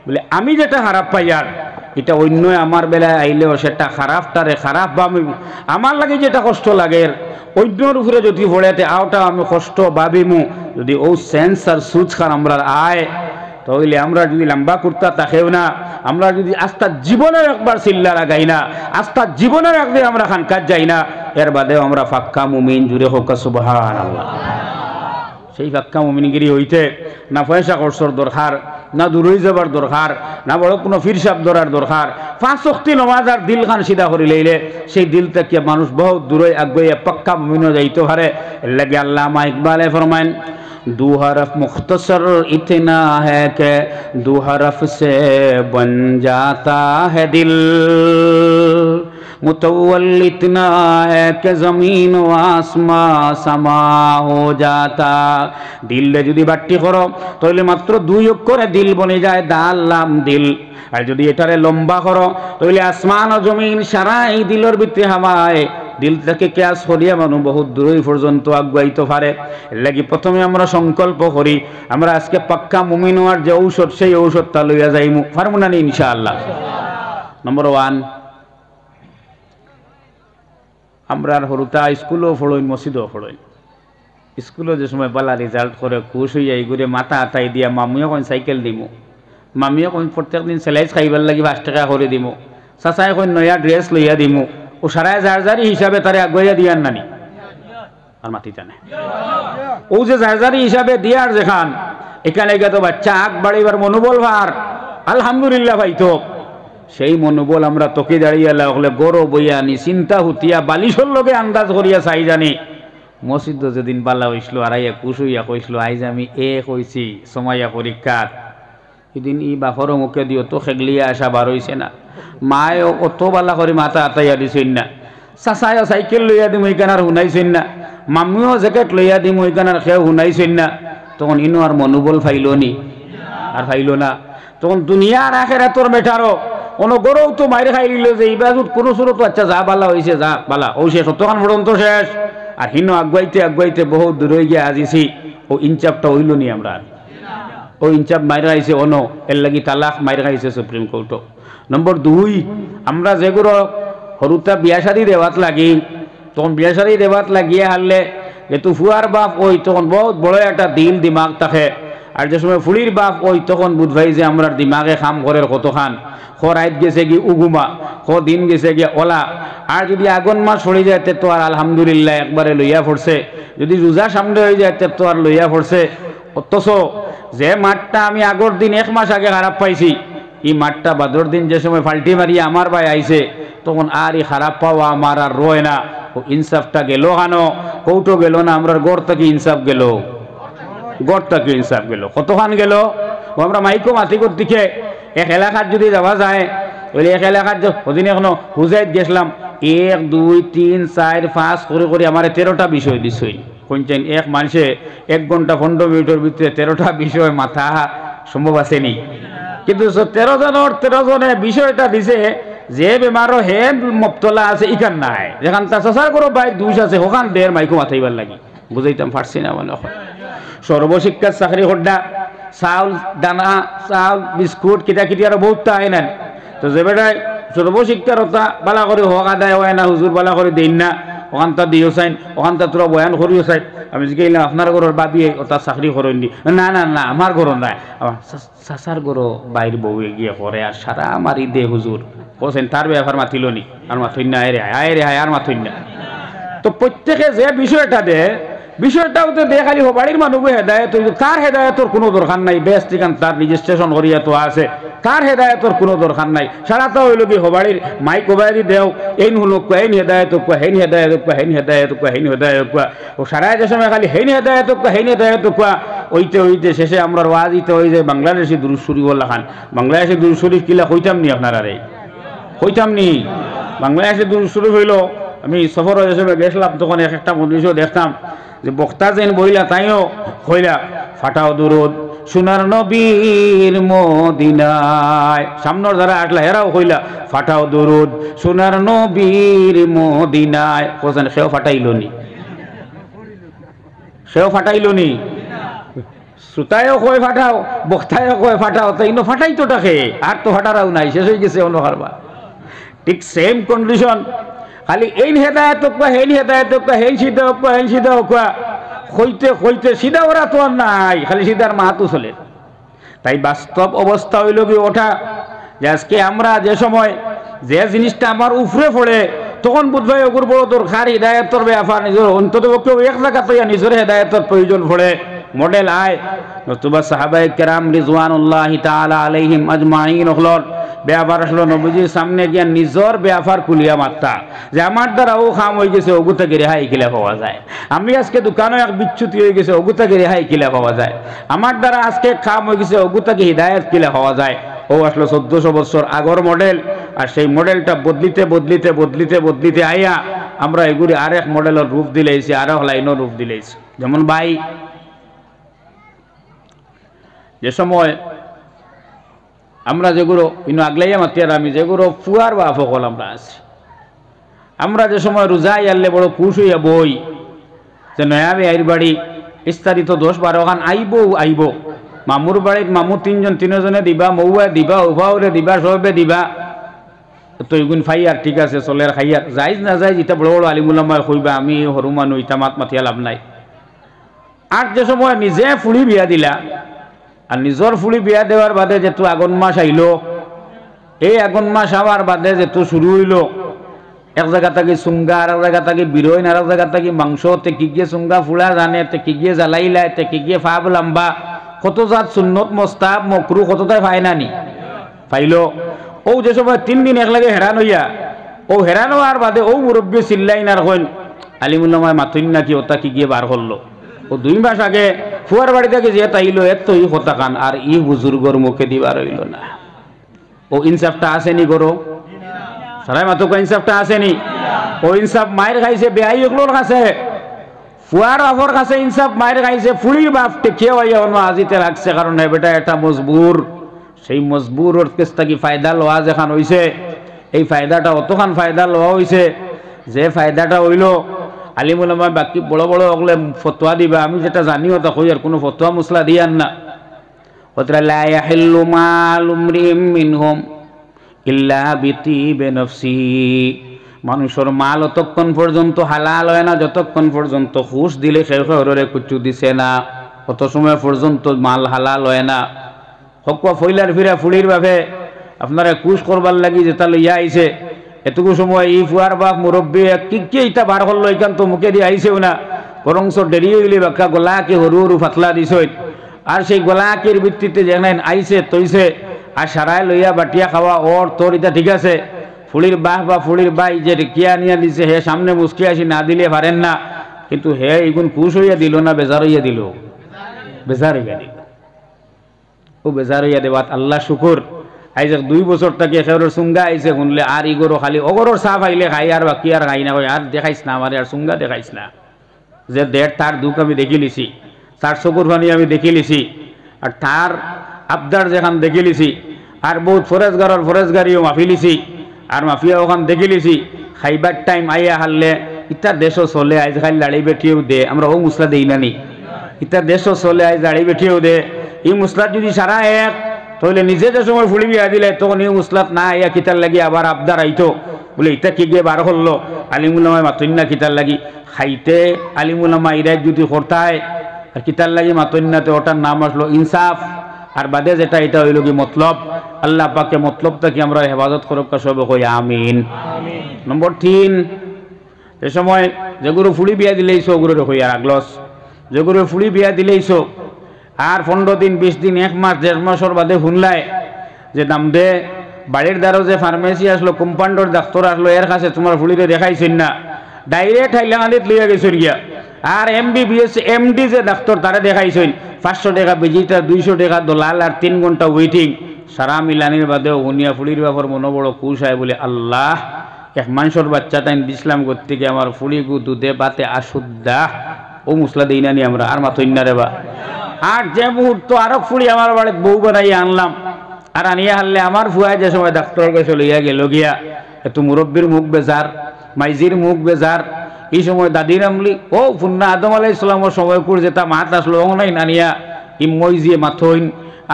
বলে আমি যেটা খারাপ পাই আর এটা অন্য আমার বেলায় আইলেও সেটা খারাপটারে খারাপ বা আমি আমার লাগে যেটা কষ্ট লাগে অন্যর উপরে যদি পড়েতে আওটা আমি কষ্ট ভাবিমু, যদি ও সেন্স আর সুচ খান আমরা আয়, তাহলে আমরা যদি লম্বা কুর্তা তাকেও না, আমরা যদি আস্থা জীবনের একবার চিল্লা লাগাই না, আস্থা জীবনের একদিন আমরা খান কাজ যাই না, এর বাদেও আমরা ফাক্কা মুমিন জুড়ে হোক সুবহানাল্লাহ। সেই ফাক্কা মুমিনগিরি হইতে না পয়সা খরচর দরকার, না দূরই যাবার দরকার, না বড় কোনো ফিরসাব ধরার দরকার, 5 ওয়াক্তি নামাজ আর দিল খান সিধা করে লইলে সেই দিল থেকে মানুষ বহুত দূরে আগুয়ে পাক্কা মুমিন যাইতে পারে। এর লাগে আল্লামা ইকবালে ফরমায়েন, दो हरफ मुख्तसर इतना है कि 2 हरफ से बन जाता है दिल, मुतव्वल इतना है कि जमीन व आसमां समा हो जाता। दिल যদি বাট্টি করো তাহলে মাত্র 2 অক্ষরে দিল বনে যায়, দাল লাম দিল। আর যদি এটারে লম্বা করো তাহলে আসমান ও জমিন সারা এই দিলের ভিতরে হাওয়ায় দিল থেকে কেয়াস করিয়া মানুষ বহুত দূরই পর্যন্ত আগুয়াইতে পারে। এর লাগি প্রথমে আমরা সংকল্প করি আমরা আজকে পাক্কা মুমিন হওয়ার যে ঔষধ সেই ঔষধটা লইয়া যাইমু, পারবো না ইনশাআল্লাহ। নম্বর 1 আমরা হরুতা স্কুলও পড়ইন মসজিদও পড়ইন স্কুলে যে সময় বালা রেজাল্ট করে খুশ হইয়া এইগুলো মাথা আতাই দিয়া মামিও কোন সাইকেল দিমু মামিও কোন প্রত্যেক দিন সেলাইজ খাইবার লাগি 5 টাকা করে দিমু চাচাই কোন নয়া ড্রেস লইয়া দিমু ও সারায় জারজারি হিসাবে তারে আগুয়া দিয়ান নানি আর মাতি জানে ও যে জারজারি হিসাবে দিয়ার যেখান এখানে গিয়ে তো বাচ্চা আগ বাড়িবার মনোবল ভার আলহামদুলিল্লাহ ভাইতো সেই মনোবল আমরা তোকে দাঁড়িয়ে লাগলে গরো বইয়া নি চিন্তা হুতিয়া বালিশর লগে আন্দাজ করিয়া চাই জানি মসজিদ যেদিন বালা হইছিল আড়াইয়া কুশ হইয়া কইছিল আইজ আমি কইছি সময়য়া পরীক্ষার এদিন ই বাফর মুখে দিও তো খেগলিয়া আসা বার হইছে না মায় অত বালা করে মাথা আতাইয়া দিছেন না চাচায় সাইকেল লইয়া দিম ওইখান আর শুনাইছেন না মামিও জ্যাকেট লইয়া দিম ওইখান আর সেও শুনাইছেন না তখন ইনো আর মনোবল ফাইল নি আর ফাইল না তখন দুনিয়ার আখেরাতর মেটারও কোনো গরৌ তো মাইরে খাই দিল যে এইবার কোনো সুরত আচ্ছা যা বালা হয়েছে যা বালা ও শেষ তখন পর্যন্ত শেষ আর হিনো আগুয়াইতে আগুয়াইতে বহু দূর হয়ে গিয়ে আজিছি ও ইনচাপটা হইল নি আমরা ও ইনচাপ মাইরে আইছে অনো এর লাগি তালাক মাইরে খাইছে সুপ্রিম কোর্টও নম্বর 2 আমরা যেগুলো হরুতা বিয়া শাদী দেওয়াত লাগি তখন বিয়া শাদী দেওয়াত লাগিয়ে হারলে যেহেতু ফুয়ার বাপ ওই তখন বহুত বড় একটা দিল দিমাগ থাকে আর যে সময় ফুলির বাপ ওই তখন বুধভাই যে আমরা দিমাগে খাম করে কতখান খ রাত গেছে কি উগুমা খ দিন গেছে গিয়ে ওলা আর যদি আগুন মাস সরে যায় তো আর আলহামদুলিল্লাহ একবারে লইয়া পড়ছে যদি রোজা সামনে হয়ে যায় তো আর লইয়া পড়ছে অথচ যে মাঠটা আমি আগর দিন 1 মাস আগে খারাপ পাইছি এই মাঠটা বাদর দিন যে সময় ফাল্টি মারিয়ে আমার ভাই আইছে তখন আর এই খারাপ পাওয়া আমার আর রয় না ও ইনসাফটা গেল হানো কৌটো গেল না আমরা গড় থেকে ইনসাফ গেল গড়টাকে ইনসাফ গেল কতখান গেল আমরা মাইকো মাতি দিকে এক এলাকার যদি যাওয়া যায় ওই এক এলাকার ওদিন এখনো হুজাইত গেছিলাম 1 2 3 4 5 করে করে আমার 13টা বিষয় দিছই কোনছেন এক মানুষে 1 ঘন্টা 15 মিনিটের ভিতরে 13টা বিষয় মাথা সম্ভব আছে নি কিন্তু 13 জনে বিষয়টা দিছে যে বেমারও হে মুবতলা আছে ইকান নাই যেখান তা সসার করো ভাই দুষ আছে ওখান দের মাইকো মাথাইবার লাগি বুঝাইতাম পারছি না মনে হয় সর্বশিক্ষার চাকরি হড্ডা চাউল দানা চাউল বিস্কুট কিটা কিটি আর বহুত আয় নেন তো যে বেটায় সর্বশিক্ষার ওটা বালা করে হক আদায় হয় না হুজুর বালা করে দিন না ওখানটা দিও চাইন ওখানটা তোরা বয়ান করিও চাই আমি জিজ্ঞাসা আপনার ঘরের বাবি ওটা চাকরি করেন দি না না না আমার ঘর নাই আমার চাচার ঘর বাইর বউয়ে গিয়ে করে আর সারা মারি দে হুজুর কোসেন তার ব্যাপার মাতিল নি আর মাথইন না আয় রে আর মাথইন না তো প্রত্যেকে যে বিষয়টা দে বিষয়টাও তো দেখালি বাড়ির মানুষ হেদায়ত তার হেদায়তর কোনো দরকার নাই বেশ ঠিকান তার রেজিস্ট্রেশন করিয়া তো আছে তার হেদায়তর কোনো দরকার নাই সারাটা হইল কি হবাড়ির মাইক ওবাড়ি দেও এই নুলোক হেন হেদায়ত হেন হেদায়ত হেন হেদায়ত হেন হেদায়ত ও সারা যে সময় খালি হেন হেদায়ত হেন হেদায়ত ওইতে ওইতে শেষে আমরা ওয়াজিতে ওই যে বাংলাদেশি দুরূদ শরীফ বলা খান বাংলাদেশি দুরূদ শরীফ কিলা কইতাম নি আপনারা রে কইতাম নি বাংলাদেশি দুরূদ শরীফ হইল আমি সফর হিসেবে গেছিলাম তখন একটা মজলিসও দেখতাম যে বক্তা যেন বইলা তাইও কইলা ফাটাও দুরুদ সোনার নবীর মদিনায় সামনের যারা আসলা এরাও কইলা ফাটাও দুরুদ সোনার নবীর মদিনায় কোসেন সেও ফাটাইলো নি শ্রোতায়ও কয় ফাটাও বক্তায়ও কয় ফাটাও তাই ফাটাই তো টাকে আর তো ফাটারাও নাই শেষ হয়ে গেছে অন্য কারবা ঠিক সেম কন্ডিশন খালি এই হেদায়ত হেন হেদায়ত হেন সিধা হইতে হইতে সিধা ওরা তো আর নাই খালি সিধার মাহাতো চলে তাই বাস্তব অবস্থা হইল কি ওঠা যে আজকে আমরা যে সময় যে জিনিসটা আমার উপরে পড়ে তখন বুধভাই ওগুর বড় দরকার হৃদায়তর ব্যাপার নিজের অন্তত কেউ এক জায়গা তো নিজের হেদায়তর প্রয়োজন পড়ে মডেল আয় নতুবা সাহাবায়ে কেরাম রিজওয়ানুল্লাহি তাআলা আলাইহিম আজমাইন হলর ব্যাপার আসলো নবীজির সামনে গিয়া নিজর ব্যাপার কুলিয়া মাত্রা যে আমার দ্বারা ও খাম হয়ে গেছে ওগুতাকে রেহাই কিলা পাওয়া যায় আমি আজকে দোকানে এক বিচ্যুতি হয়ে গেছে ওগুতাকে রেহাই কিলা পাওয়া যায় আমার দ্বারা আজকে খাম হয়ে গেছে ওগুতাকে হৃদায়ত কিলা পাওয়া যায় ও আসলো 1400 বছর আগর মডেল আর সেই মডেলটা বদলিতে আইয়া আমরা এগুলি আরেক মডেলের রূপ দিলেছি আরেক লাইনের রূপ দিলেছি যেমন ভাই যে সময় আমরা যেগুলো ইনো আগলাইয়া মাতিয়ার আমি যেগুলো ফুয়ার বা ফকল আমরা আছি আমরা যে সময় রোজাই আনলে বড় খুশ হইয়া বই যে নয়াবে আইর বাড়ি বিস্তারিত 10-12 খান আইব মামুর বাড়ির মামু 3 জনে দিবা মৌয়া দিবা উভাওরে দিবা সবে দিবা তো এগুন ফাইয়ার ঠিক আছে চলের খাইয়ার যাইজ না যাইজ এটা বড় বড় আলিমুল্লামায় কইবা আমি হরু মানুষ ইটা মাত মাতিয়া লাভ নাই। আর যে সময় নিজে ফুলি বিয়া দিলা আর নিজর ফুলি বিয়া দেওয়ার বাদে যেহেতু আগুন মাস আইল, এই আগুন মাস আবার বাদে যেহেতু শুরু হইল, এক জায়গা থাকি চুঙ্গা আর এক জায়গা থাকি বিরইন আর এক জায়গা থাকি মাংস টেকি গিয়ে চুঙ্গা ফুলা জানে টেকি গিয়ে জ্বালাইলাই টেকি গিয়ে ফাব লাম্বা কত জাত সুন্নত মোস্তাব মকরু কতটাই পায় না নি পাইল। ও যে সময় 3 দিন একলাগে হেরান হইয়া ও হেরান হওয়ার বাদে ও মুরব্বী চিল্লাইন আর কইন আলিমুল্লামায় মাতুন নাকি ওটা কি গিয়ে বার করলো। ও 2 মাস আগে ফুয়ার বাড়ি থেকে যে তাইল এত ই কথা কান আর ই বুজুর্গর মুখে দিবার হইল না। ও ইনসাফটা আসেনি করো সারাই মাতো ইনসাফটা আসেনি। ও ইনসাফ মায়ের খাইছে বেআই এগুলোর কাছে, ফুয়ার বাপর কাছে ইনসাফ মায়ের খাইছে, ফুলির বাপ টেকিয়ে হইয়া অন্য আজিতে রাখছে কারণ বেটা এটা মজবুর। সেই মজবুর ওর কেস থাকি ফায়দা লওয়া যেখান হইছে, এই ফায়দাটা অতখান ফায়দা লওয়া হইছে যে ফায়দাটা হইল আলিমুলামা বাকি বড় বড় ওগুলো ফতোয়া দিবা। আমি যেটা জানি ওটা কই আর কোনো ফতোয়া মশলা দিয়ান না। ওতরা লা ইয়াহিল্লু মালু ইমরিম মিনহুম ইল্লা বিতিবি নাফসিহি, মানুষের মাল অতক্ষণ পর্যন্ত হালাল হয় না যতক্ষণ পর্যন্ত ঘুষ দিলে সে ঘরে কুচু দিছে না, কত সময় পর্যন্ত মাল হালাল হয় না। হকুয়া ফইলার ফিরা ফুলির ভাবে আপনারা কুশ করবার লাগি যেটা লইয়া আইছে, এটুকু সময় ই ফুয়ার বাপ মুরব্বী কি ইটা বার করলো এখান তো মুখে দিয়ে আইছেও না, বরংস দেরি হইলে বাক্কা গোলাকে হরু হরু ফাতলা দিছ। আর সেই গোলাকের ভিত্তিতে যেখানে আইছে তৈছে আর সারায় লইয়া বাটিয়া খাওয়া ওর তোর এটা ঠিক আছে। ফুলির বাহ বা ফুলির বাই যে কিয়া নিয়ে দিছে হে সামনে মুসকি আসি না দিলে পারেন না, কিন্তু হে এগুন খুশ হইয়া দিল না বেজার হইয়া দিল? বেজার হইয়া দিল। ও বেজার হইয়া দেবাত আল্লাহ শুকুর। আইজ 2 বছর থেকে একেবারে চুঙ্গা আইছে শুনলে আর ইগরো খালি অগরর চাপ আইলে খাই আর বাকি আর খাই না, আর দেখাইস না আমার আর চুঙ্গা দেখাইস না। যে দেড় তার দুঃখ আমি দেখি লিছি, তার চকুর পানি আমি দেখি লিছি, আর তার আবদার যেখান দেখি লিছি, আর বহুত ফরেজগারিও মাফি লিছি আর মাফিয়া ওখান দেখি লিছি। খাইবার টাইম আইয়া হারলে ইটার দেশও চলে আইজ খালি দাড়ি বেঠিয়েও দে, আমরা ও মুসলা দেই না নি। ইটার দেশও চলে আইজ দাড়ি বেঠিয়েও দে। এই মুসলাত যদি সারা এক তাহলে নিজে যে সময় ফুলি বিয়া দিলে তখন এই মুসলাত না আইয়া কিতার লাগি আবার আবদার আইতো বলে ইটা কি গিয়ে বার করলো আলিমুলামায় মাতইন না কিতার লাগি খাইতে আলিমুলামা ইরাই যদি করতায় আর কিতার লাগি মাতইন নাতে ওটার নাম আসলো ইনসাফ। আর বাদে যেটা এটা হইল কি মতলব। আল্লাহ পাকে মতলবটা কি আমরা হেফাজত করব সবে কই আমিন। নম্বর 3, এ সময় যেগুলো ফুলি বিয়া দিলেইছো ওগুলো কই আর আগলস, যেগুলো ফুলি বিয়া দিলেইছো আর 15 দিন 20 দিন 1 মাস 1.5 মাসের বাদে শুনলাই যে দাম দে বাড়ির দ্বারও যে ফার্মেসি আসলো কম্পাউন্ডার ডাক্তার আসলো এর কাছে তোমার ফুলিতে দেখাইছেন না, ডাইরেক্ট হাইলাকান্দিত লইয়া গেছেন গিয়া। আর MBBS MD যে ডাক্তার তারা দেখাইছেন 500 টাকা ভিজিটা 200 টাকা দলাল আর 3 ঘন্টা ওয়েটিং। সারা মিলানির বাদেও হুনিয়া ফুলির ব্যাপার মনে বড় খুশ হয় বলে আল্লাহ এক মানুষের বাচ্চা তাই দিসলাম করতে গিয়ে আমার ফুলি গু দুধে বাতে আসুদ্দা ও মুসলা দিই না নি আমরা আর মাথইন না রে বা। আর যে মুহূর্ত আরো ফুলি আমার বাড়িতে বউ বানাইয়া আনলাম আর আনিয়া হারলে আমার ফুয়ায় যে সময় ডাক্তার কাছে লইয়া গেল গিয়া এত মুরব্বীর মুখ বেজার মাইজির মুখ বেজার। এই সময় দাদির আমলি ও ফুন্না আদম আলাইহিস সালামের সময় কুর যেটা মাত আসলো ও নাই নানিয়া ই মইজিয়ে মাথইন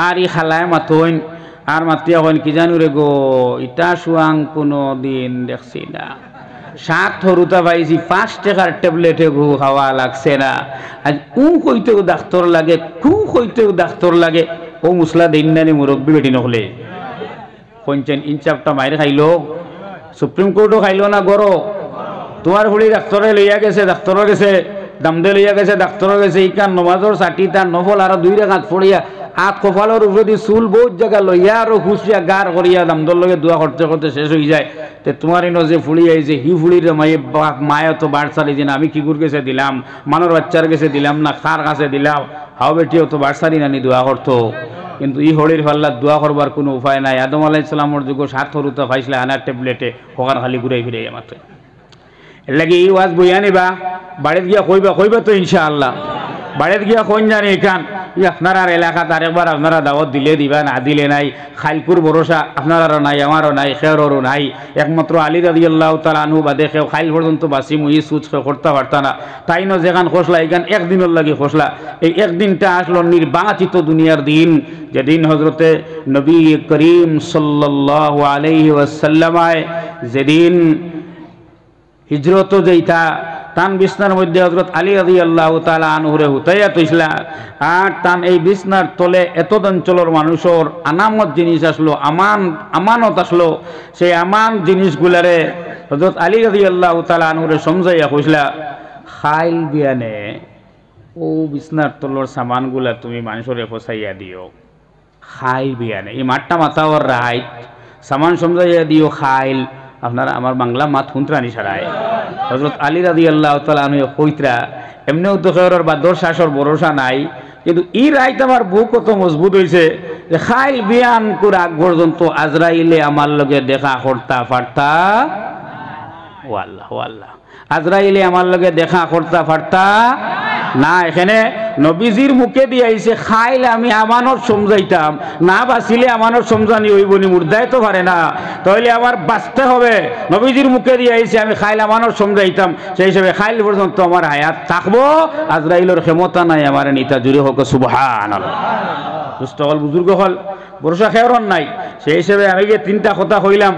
আর ই খালায় মাথইন আর মাতিয়া হইন কি জানু রে গো ইটা সুয়াং কোনো দিন দেখছি না। 7 হরুতা পাইছি 5 টাকার ট্যাবলেটে ঘু খাওয়া লাগছে না। আজ কইতেও ডাক্তার লাগে কইতেও ডাক্তার লাগে ও মুসলা দিন নানি মুরব্বী বেটি নহলে পঞ্চায়েত ইনচাপটা মাইরে খাইলো সুপ্রিম কোর্টও খাইলো না গরো। তোমার ফুলি ডাক্তারে লইয়া গেছে ডাক্তারও গেছে দামদে লইয়া গেছে ডাক্তারও গেছে ইকান নমাজর 60 তার নফল আর 2 রাকাত পড়িয়া আত কপালের উপরে দিয়ে চুল বহুত জায়গা লইয়া আর খুশিয়া গার করিয়া দামদর লগে দোয়া করতে করতে শেষ হয়ে যায়। তো তোমার ইনো যে ফুলি আইছে হি ফুলির মায়ে তো বাড় সারি দিন আমি কিগুর গেছে দিলাম মানর বাচ্চার গেছে দিলাম না খার কাছে দিলাম হাও বেটিও তো বাড় সারি নানি দোয়া করতো। কিন্তু ই হলির ফাল্লা দোয়া করবার কোনো উপায় নাই। আদম আলাইহিস সালামের যুগ 7 হরুতা পাইছিলে আনার ট্যাবলেটে হকার খালি ঘুরাই ফিরে মাত্র। এর লাগে এই ওয়াজ বইয়া নিবা বাড়িতে গিয়া কইবা তো ইনশাআল্লাহ। বাড়িতে গিয়া কোন জানি এখান আপনার এলাকাত আরেকবার আপনারা দাওয়াত দিলে দিবা না দিলে নাই খাইলপুর ভরসা আপনারও নাই আমারও নাই খেরও নাই। একমাত্র আলী রাদিয়াল্লাহু তাআলা আনহু বাদে কেউ খাইল পর্যন্ত বাসি মুই সুচ করতে পারতা না। তাই ন যেখান খসলা এখান একদিনের লাগে খসলা। এই একদিনটা আসলো নির্বাচিত দুনিয়ার দিন যেদিন হজরতে নবী করিম সাল্লাল্লাহু আলাইহি ওয়াসাল্লাম যেদিন হিজরত যেইটা তান বিছনার মধ্যে হযরত আলী রাদিয়াল্লাহু তাআলা আনহুরে হুতাইয়া তৈসলা আর তান এই বিছনার তলে এত অঞ্চলের মানুষের আনামত জিনিস আসলো, আমানত আসলো। সেই আমান জিনিসগুলারে হযরত আলী রাদিয়াল্লাহু তাআলা আনহুরে সমঝাইয়া কইসলা, খাইল বিয়ানে ও বিছনার তলর সামানগুলা তুমি মানুষরে ফসাইয়া দিও। খাইল বিয়ানে এই মাঠটা মাথাওয়ার রাইট সামান সমঝাইয়া দিও খাইল। আপনারা আমার বাংলা মাত হুন্ত্রানি ছাড়ায় হযরত আলী রাদিয়াল্লাহু তাআলা আনহু কইতরা এমনিও তো কেউর বাদর শাসর ভরসা নাই, কিন্তু এই রাইত আমার বুক কত মজবুত হয়েছে যে খাইল বিয়ান করে আগ পর্যন্ত আজরাইলে আমার লগে দেখা করতা পারতা। ওয়াল্লাহ ওয়াল্লাহ, আজরাইলে আমার লগে দেখা করতা পারতা না। এখানে নবীজির মুখে দিয়ে আইছে খাইল আমি আমানত সমঝাইতাম না, বাঁচিলে আমানত সমঝানি হইবনি, মুর্দায় তো পারে না, তাহলে আমার বাঁচতে হবে। নবীজির মুখে দিয়ে আইছে আমি খাইল আমানত সমঝাইতাম, সেই হিসেবে খাইল পর্যন্ত আমার হায়াত থাকবো, আজরাইলের ক্ষমতা নাই আমার নিতা জুড়ে হোক সুবহানাল্লাহ। দুষ্ট হল বুজুর্গ হল ভরসা খেয়রন নাই। সেই হিসেবে আমি যে তিনটা কথা কইলাম,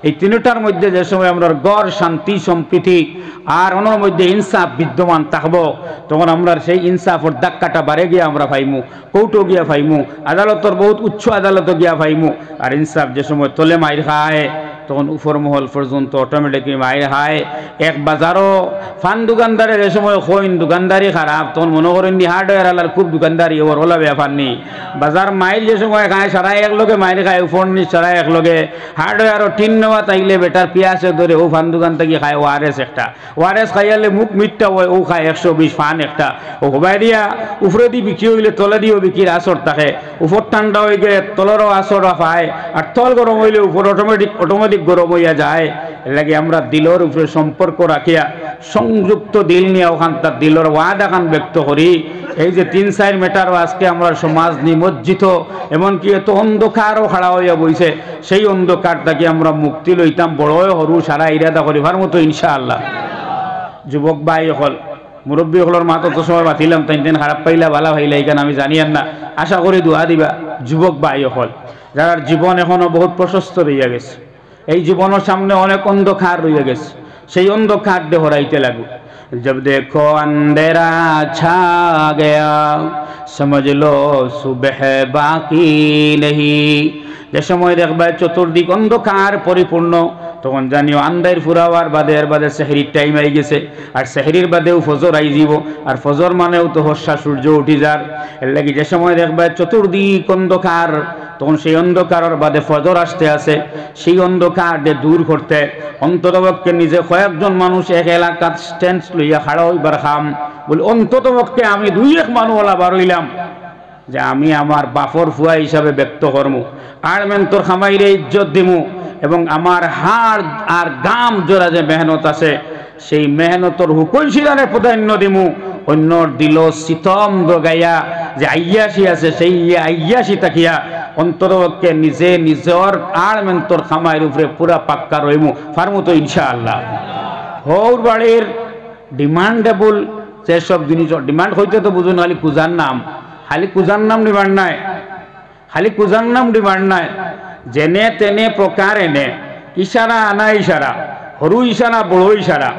এই তিনটার মধ্যে যে সময় আমরা গড় শান্তি সম্প্রীতি আর ওনার মধ্যে ইনসাফ বিদ্যমান থাকবো, তখন আমরা সেই ইনসাফের ধাক্কাটা বাড়ে গিয়ে আমরা পাইমু, কোর্টও গিয়া পাইমু, আদালতের বহুত উচ্চ আদালতও গিয়া পাইমু। আর ইনসাফ যে সময় তলে মাইর খায় তখন উপর মহল পর্যন্ত অটোমেটিকলি মাইর খায়। এক বাজারও ফান দোকানদারে যে সময় কইন দোকানদারি খারাপ, তখন মনে করেন নি হার্ডওয়্যার আলার খুব দোকানদারি ওর ওলা ব্যাপার নেই। বাজার মাইল যে সময় খায় সারা একলগে মাইর খায়, উপর নি সারা একলগে। হার্ডওয়্যারও টিন নেওয়া তাইলে বেটার পিয়াসে ধরে ও ফান দোকান থেকে খায় ওয়ারেস একটা, ওয়ারেস খাইয়ালে মুখ মিটটা হয়, ও খায় 120 ফান একটা। ও হবাই দিয়া উপরে দিয়ে বিক্রি হইলে তলে দিয়েও বিক্রির আসর থাকে, উপর ঠান্ডা হয়ে গেলে তলেরও আসর পায়, আর তল গরম হইলে উপর অটোমেটিক গরম হইয়া যায়। এর লাগে আমরা দিলর উপরে সম্পর্ক রাখিয়া সংযুক্ত দিল নিয়ে ওখান তার দিলর ওয়াদা খান ব্যক্ত করি। এই যে 3-4 মিটারও আজকে আমরা সমাজ নিমজ্জিত, এমনকি এত অন্ধকারও খাড়া হইয়া বইছে, সেই অন্ধকার থেকে আমরা মুক্তি লইতাম বড় হরু সারা ইরাদা করিবার মতো ইনশাআল্লাহ। যুবক ভাই হল মুরব্বী হলর মাত তো সময় বাতিলাম, তাই দিন খারাপ পাইলা ভালা ভাইলা এখানে আমি জানি না, আশা করি দোয়া দিবা। যুবক ভাই হল যার জীবন এখনো বহুত প্রশস্ত রইয়া গেছে, এই জীবনের সামনে অনেক অন্ধকার রইয়া গেছে, সেই অন্ধকার দিয়ে হরাইতে লাগু। जब देखो अंधेरा छा गया समझ लो सुबह बाकी नहीं। যে সময় দেখবা চতুর্দিক অন্ধকার পরিপূর্ণ, তখন জানিও আন্দার ফুরাওয়ার বাদে এর বাদে সেহরির টাইম আই গেছে, আর সেহরির বাদেও ফজর আই যাব, আর ফজর মানেও তো হর্ষা সূর্য উঠি যার। এর লাগি যে সময় দেখবা চতুর্দিক অন্ধকার, তখন সেই অন্ধকারের বাদে ফজর আসতে আছে। সেই অন্ধকার দূর করতে অন্ততপক্ষে নিজে কয়েকজন মানুষ এক এলাকার স্ট্যান্ড লইয়া খাড়া হইবার খাম বলে অন্ততপক্ষে আমি 2-1 মানুষ ওলা বার হইলাম যে আমি আমার বাপর ফুয়া হিসাবে ব্যক্ত করমু, আর মেন্তর খামাইরে ইজ্জত দিমু, এবং আমার হাড় আর গাম জোড়া যে মেহনত আছে সেই মেহনতর হুকুলশিলারে প্রাধান্য দিমু। অন্যর দিল সিতম দগাইয়া যে আইয়াসি আছে সেই আইয়াসি তাকিয়া অন্তরপক্ষে নিজে নিজের আর মেন্তর খামাইয়ের উপরে পুরা পাক্কা রইমু ফার্মু তো ইনশাআল্লাহ। হৌর বাড়ির ডিমান্ডেবল যেসব জিনিস ডিমান্ড হইতে তো বুঝুন, খালি কুজার নাম, খালি কুজার নাম ডিমান্ড নাই, খালি কুজার নাম ডিমান্ড নাই, যেনে তেনে প্রকার এনে ইশারা আনা ইশারা, সরু ইশারা বড় ইশারা,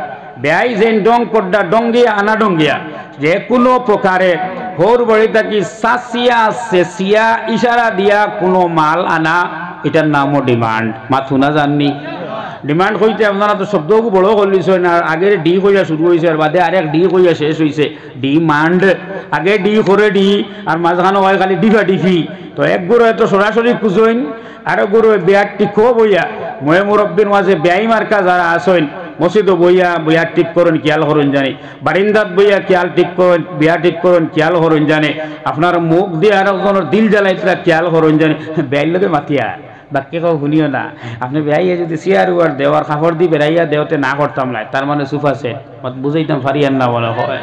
বেআই যেন ডং পড্ডা ডঙ্গিয়া আনা ডঙ্গিয়া, যে কোনো প্রকারে হোর বড়ি থাকি সাসিয়া সেসিয়া ইশারা দিয়া কোনো মাল আনা, এটার নামও ডিমান্ড। মাথু না জাননি ডিমান্ড হইতে আপনারা তো শব্দকে বড় করলিছে না, আগে ডি কইয়া শুরু হয়েছে আর বাদে আরেক ডি কইয়া শেষ হয়েছে। ডিমান্ড আগে ডি করে ডি আর মাঝখানে হয় খালি ডিফা ডিফি, তো এক গুরু হয়তো সরাসরি খুঁজইন, আরো গুরু বেয়ার টিকো বইয়া ময়ে মুরব্বীর মাঝে বেআই মার্কা যারা আসইন মসজিদও বইয়া বিয়ার টিপ করেন খেয়াল করুন জানে, বারিন্দাত বইয়া খেয়াল টিপ করেন বিয়া টিপ করেন খেয়াল করুন জানে, আপনার মুখ দিয়ে আর একজনের দিল জ্বালাইতরা খেয়াল করুন জানে, বেআইর লোকে মাতিয়া বাক্যে কেউ শুনিও না। আপনি বেড়াইয়া যদি চেয়ার উয়ার দেওয়ার কাপড় দিয়ে বেড়াইয়া দেওয়াতে না করতাম না, তার মানে সুফা সে বুঝাইতাম ফারিয়ান না বলে হয়।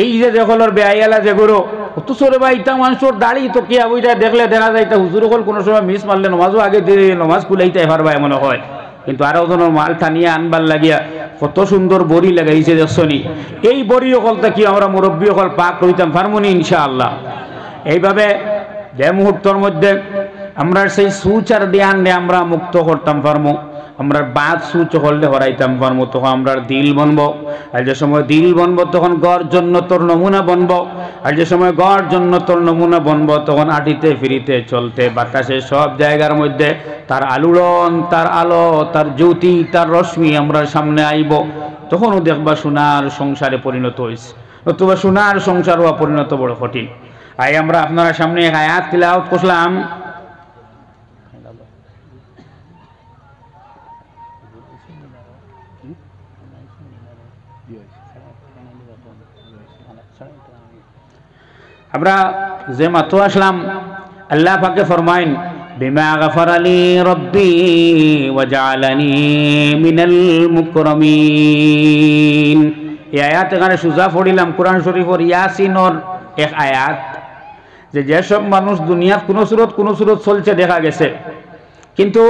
এই যে দেখলের বেআইয়ালা যেগুলো অত সরে বা ইটা মানুষের দাড়ি তো কি বইটা দেখলে দেখা যায় তা হুজুর হল কোনো সময় মিস মারলে নমাজও আগে দিয়ে নমাজ খুলাইতে পারবা মনে হয়, কিন্তু আরো জনের মাল টানিয়া আনবার লাগিয়া কত সুন্দর বড়ি লাগাইছে দেখছনি। এই বড়ি অকলটা কি আমরা মুরব্বী অকল পাক রইতাম ফার্মনি ইনশাআল্লাহ। এইভাবে যে মুহূর্তের মধ্যে আমরা সেই সুচার ধ্যান দিয়ে আমরা মুক্ত করতাম পারমু, আমরা বাদ সুচ হলে হরাইতাম পারবো, তখন আমরা দিল বনবো। আর যে সময় দিল বনবো তখন গড় জন্নতর নমুনা বনবো। আর যে সময় গড় জন্নতর নমুনা বনবো তখন আটিতে ফিরিতে চলতে বাতাসে সব জায়গার মধ্যে তার আলোড়ন, তার আলো, তার জ্যোতি, তার রশ্মি আমরা সামনে আইব। তখনও দেখবা সোনার সংসারে পরিণত হয়েছে, অথবা সোনার সংসার হওয়া পরিণত বড় কঠিন। আই আমরা আপনারা সামনে এক আয়াত তিলাওয়াত করলাম। আমরা যে মাত্র আসলাম, আল্লাহ পাকে ফরমাইন বিমা গফারালি রব্বি ওয়া জাআলানি মিনাল মুকরামিন। এই আয়াত এখানে সুজা পড়িলাম কোরআন শরীফের ইয়াসিনের এক আয়াত, যে যেসব মানুষ দুনিয়ার কোনো সুরত চলছে দেখা গেছে, কিন্তু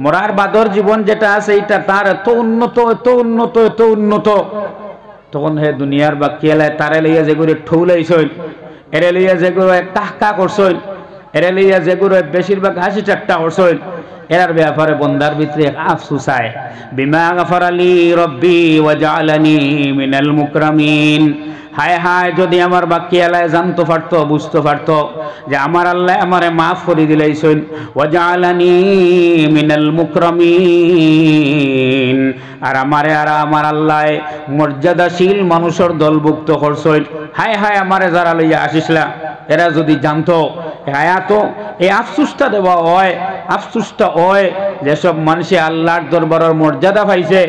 মরার বাদর জীবন যেটা আছে এটা তার এত উন্নত, এত উন্নত, এত উন্নত, তখন হে দুনিয়ার বাকি এলায় তারে লইয়া যেগুলো ঠৌলাইছইন, এরে লইয়া যেগুলো কাহকা করছইন, এরে লইয়া যেগুলো বেশিরভাগ হাসি ঠাট্টা করছইন, এরার ব্যাপারে বন্দার ভিতরে এক আফসোস আয়। বিমা গফারালি রব্বি ওয়া জাআলানি মিনাল মুকরামিন। হায় হায়, যদি আমার বাকি এলায় জানতে পারতো, বুঝতে পারতো যে আমার আল্লাহ আমারে মাফ করে দিলাইছেন, ওয়া জাআলানি মিনাল মুকরামিন, আর আমারে আর আমার আল্লাহ মর্যাদাশীল মানুষের দলভুক্ত করছেন। হায় হায়, আমারে যারা লইয়া আসিসলা এরা যদি জানতো। আয়াত এই আফসোসটা দেওয়া হয়, আফসোসটা হয় যেসব মানুষে আল্লাহর দরবারের মর্যাদা পাইছে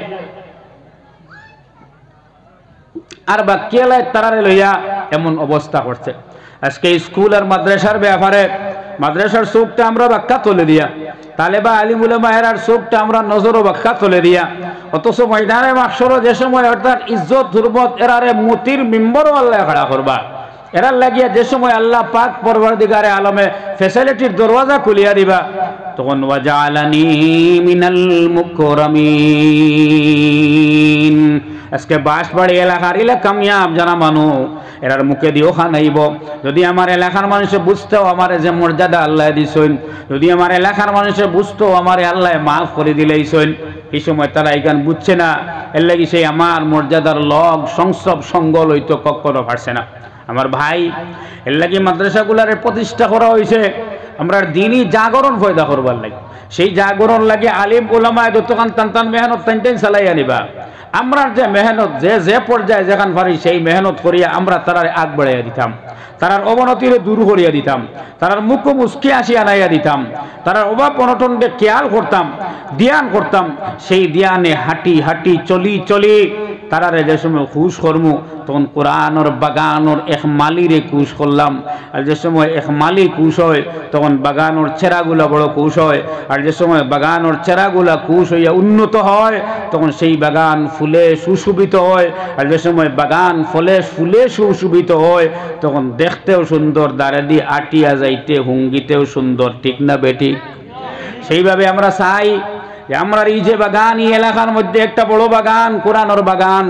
আর বাকি এলায় তারারে লইয়া এমন অবস্থা করছে। আজকে স্কুল আর মাদ্রাসার ব্যাপারে মাদ্রাসার চোখটা আমরা ব্যাখ্যা তুলে দিয়া, তালেবা আলিম উলামা এরার চোখটা আমরা নজরও ব্যাখ্যা তুলে দিয়া, অথচ ময়দানে মাহশরে যে সময় অর্থাৎ ইজ্জত হুরমত এরারে মুতির মিম্বরও আল্লাহ খাড়া করবা, এরার লাগিয়া যে সময় আল্লাহ পাক পরওয়ারদিগারে আলমে ফ্যাসিলিটির দরওয়াজা খুলিয়া দিবা, তখন ওয়া জাআলানি মিনাল মুকরামিন। আজকে বাঁশবাড়ি এলাকার কামিয়াব যারা মানুষ এরার মুখে দিয়েও খানাইব, যদি আমার এলাকার মানুষে বুঝতেও আমার যে মর্যাদা আল্লাহ দিছেন, যদি আমার এলাকার মানুষে বুঝতেও আমার আল্লাহ মাফ করে দিলেইছেন, এই সময় তারা এইখান বুঝছে না, এর লাগি সেই আমার মর্যাদার লগ সংসব সঙ্গ লইতো কখনো পারছে না। আমার ভাই, এর লাগি মাদ্রাসাগুলারে প্রতিষ্ঠা করা হয়েছে আমরা দিনই জাগরণ পয়দা করবার লাগে। সেই জাগরণ লাগে আলিম উলামায়ে যতক্ষণ টান মেহনত টান চালাই আনিবা। আমরা যে মেহনত যে পর্যায়ে যেখান পারি সেই মেহনত করিয়া আমরা তারার আগ বাড়াইয়া দিতাম, তারার অবনতিরে দূর করিয়া দিতাম, তারার মুখ মুস্কি আসি আনাইয়া দিতাম, তারার অভাব অনটনকে খেয়াল করতাম, ধ্যান করতাম। সেই ধ্যানে হাঁটি হাঁটি চলি চলি তারারে যে সময় খুশ করমু, তখন কোরআনর বাগানোর এক মালিরে খুশ করলাম। আর যে সময় এক মালি খুশ হয় তখন বাগানোর চেরাগুলা বড় খুশ হয়। আর যে সময় বাগানোর চেরাগুলা খুশ হইয়া উন্নত হয় তখন সেই বাগান ফুলে সুশোভিত হয়। আর যে সময় বাগান ফলে ফুলে সুশোভিত হয় তখন দেখতেও সুন্দর, দাঁড়ে দিয়ে আটিয়া যাইতে হুঙ্গিতেও সুন্দর, ঠিক না বেঠিক? সেইভাবে আমরা চাই যে আমরা এই যে বাগান, এই এলাকার মধ্যে একটা বড় বাগান, কোরআনের বাগান,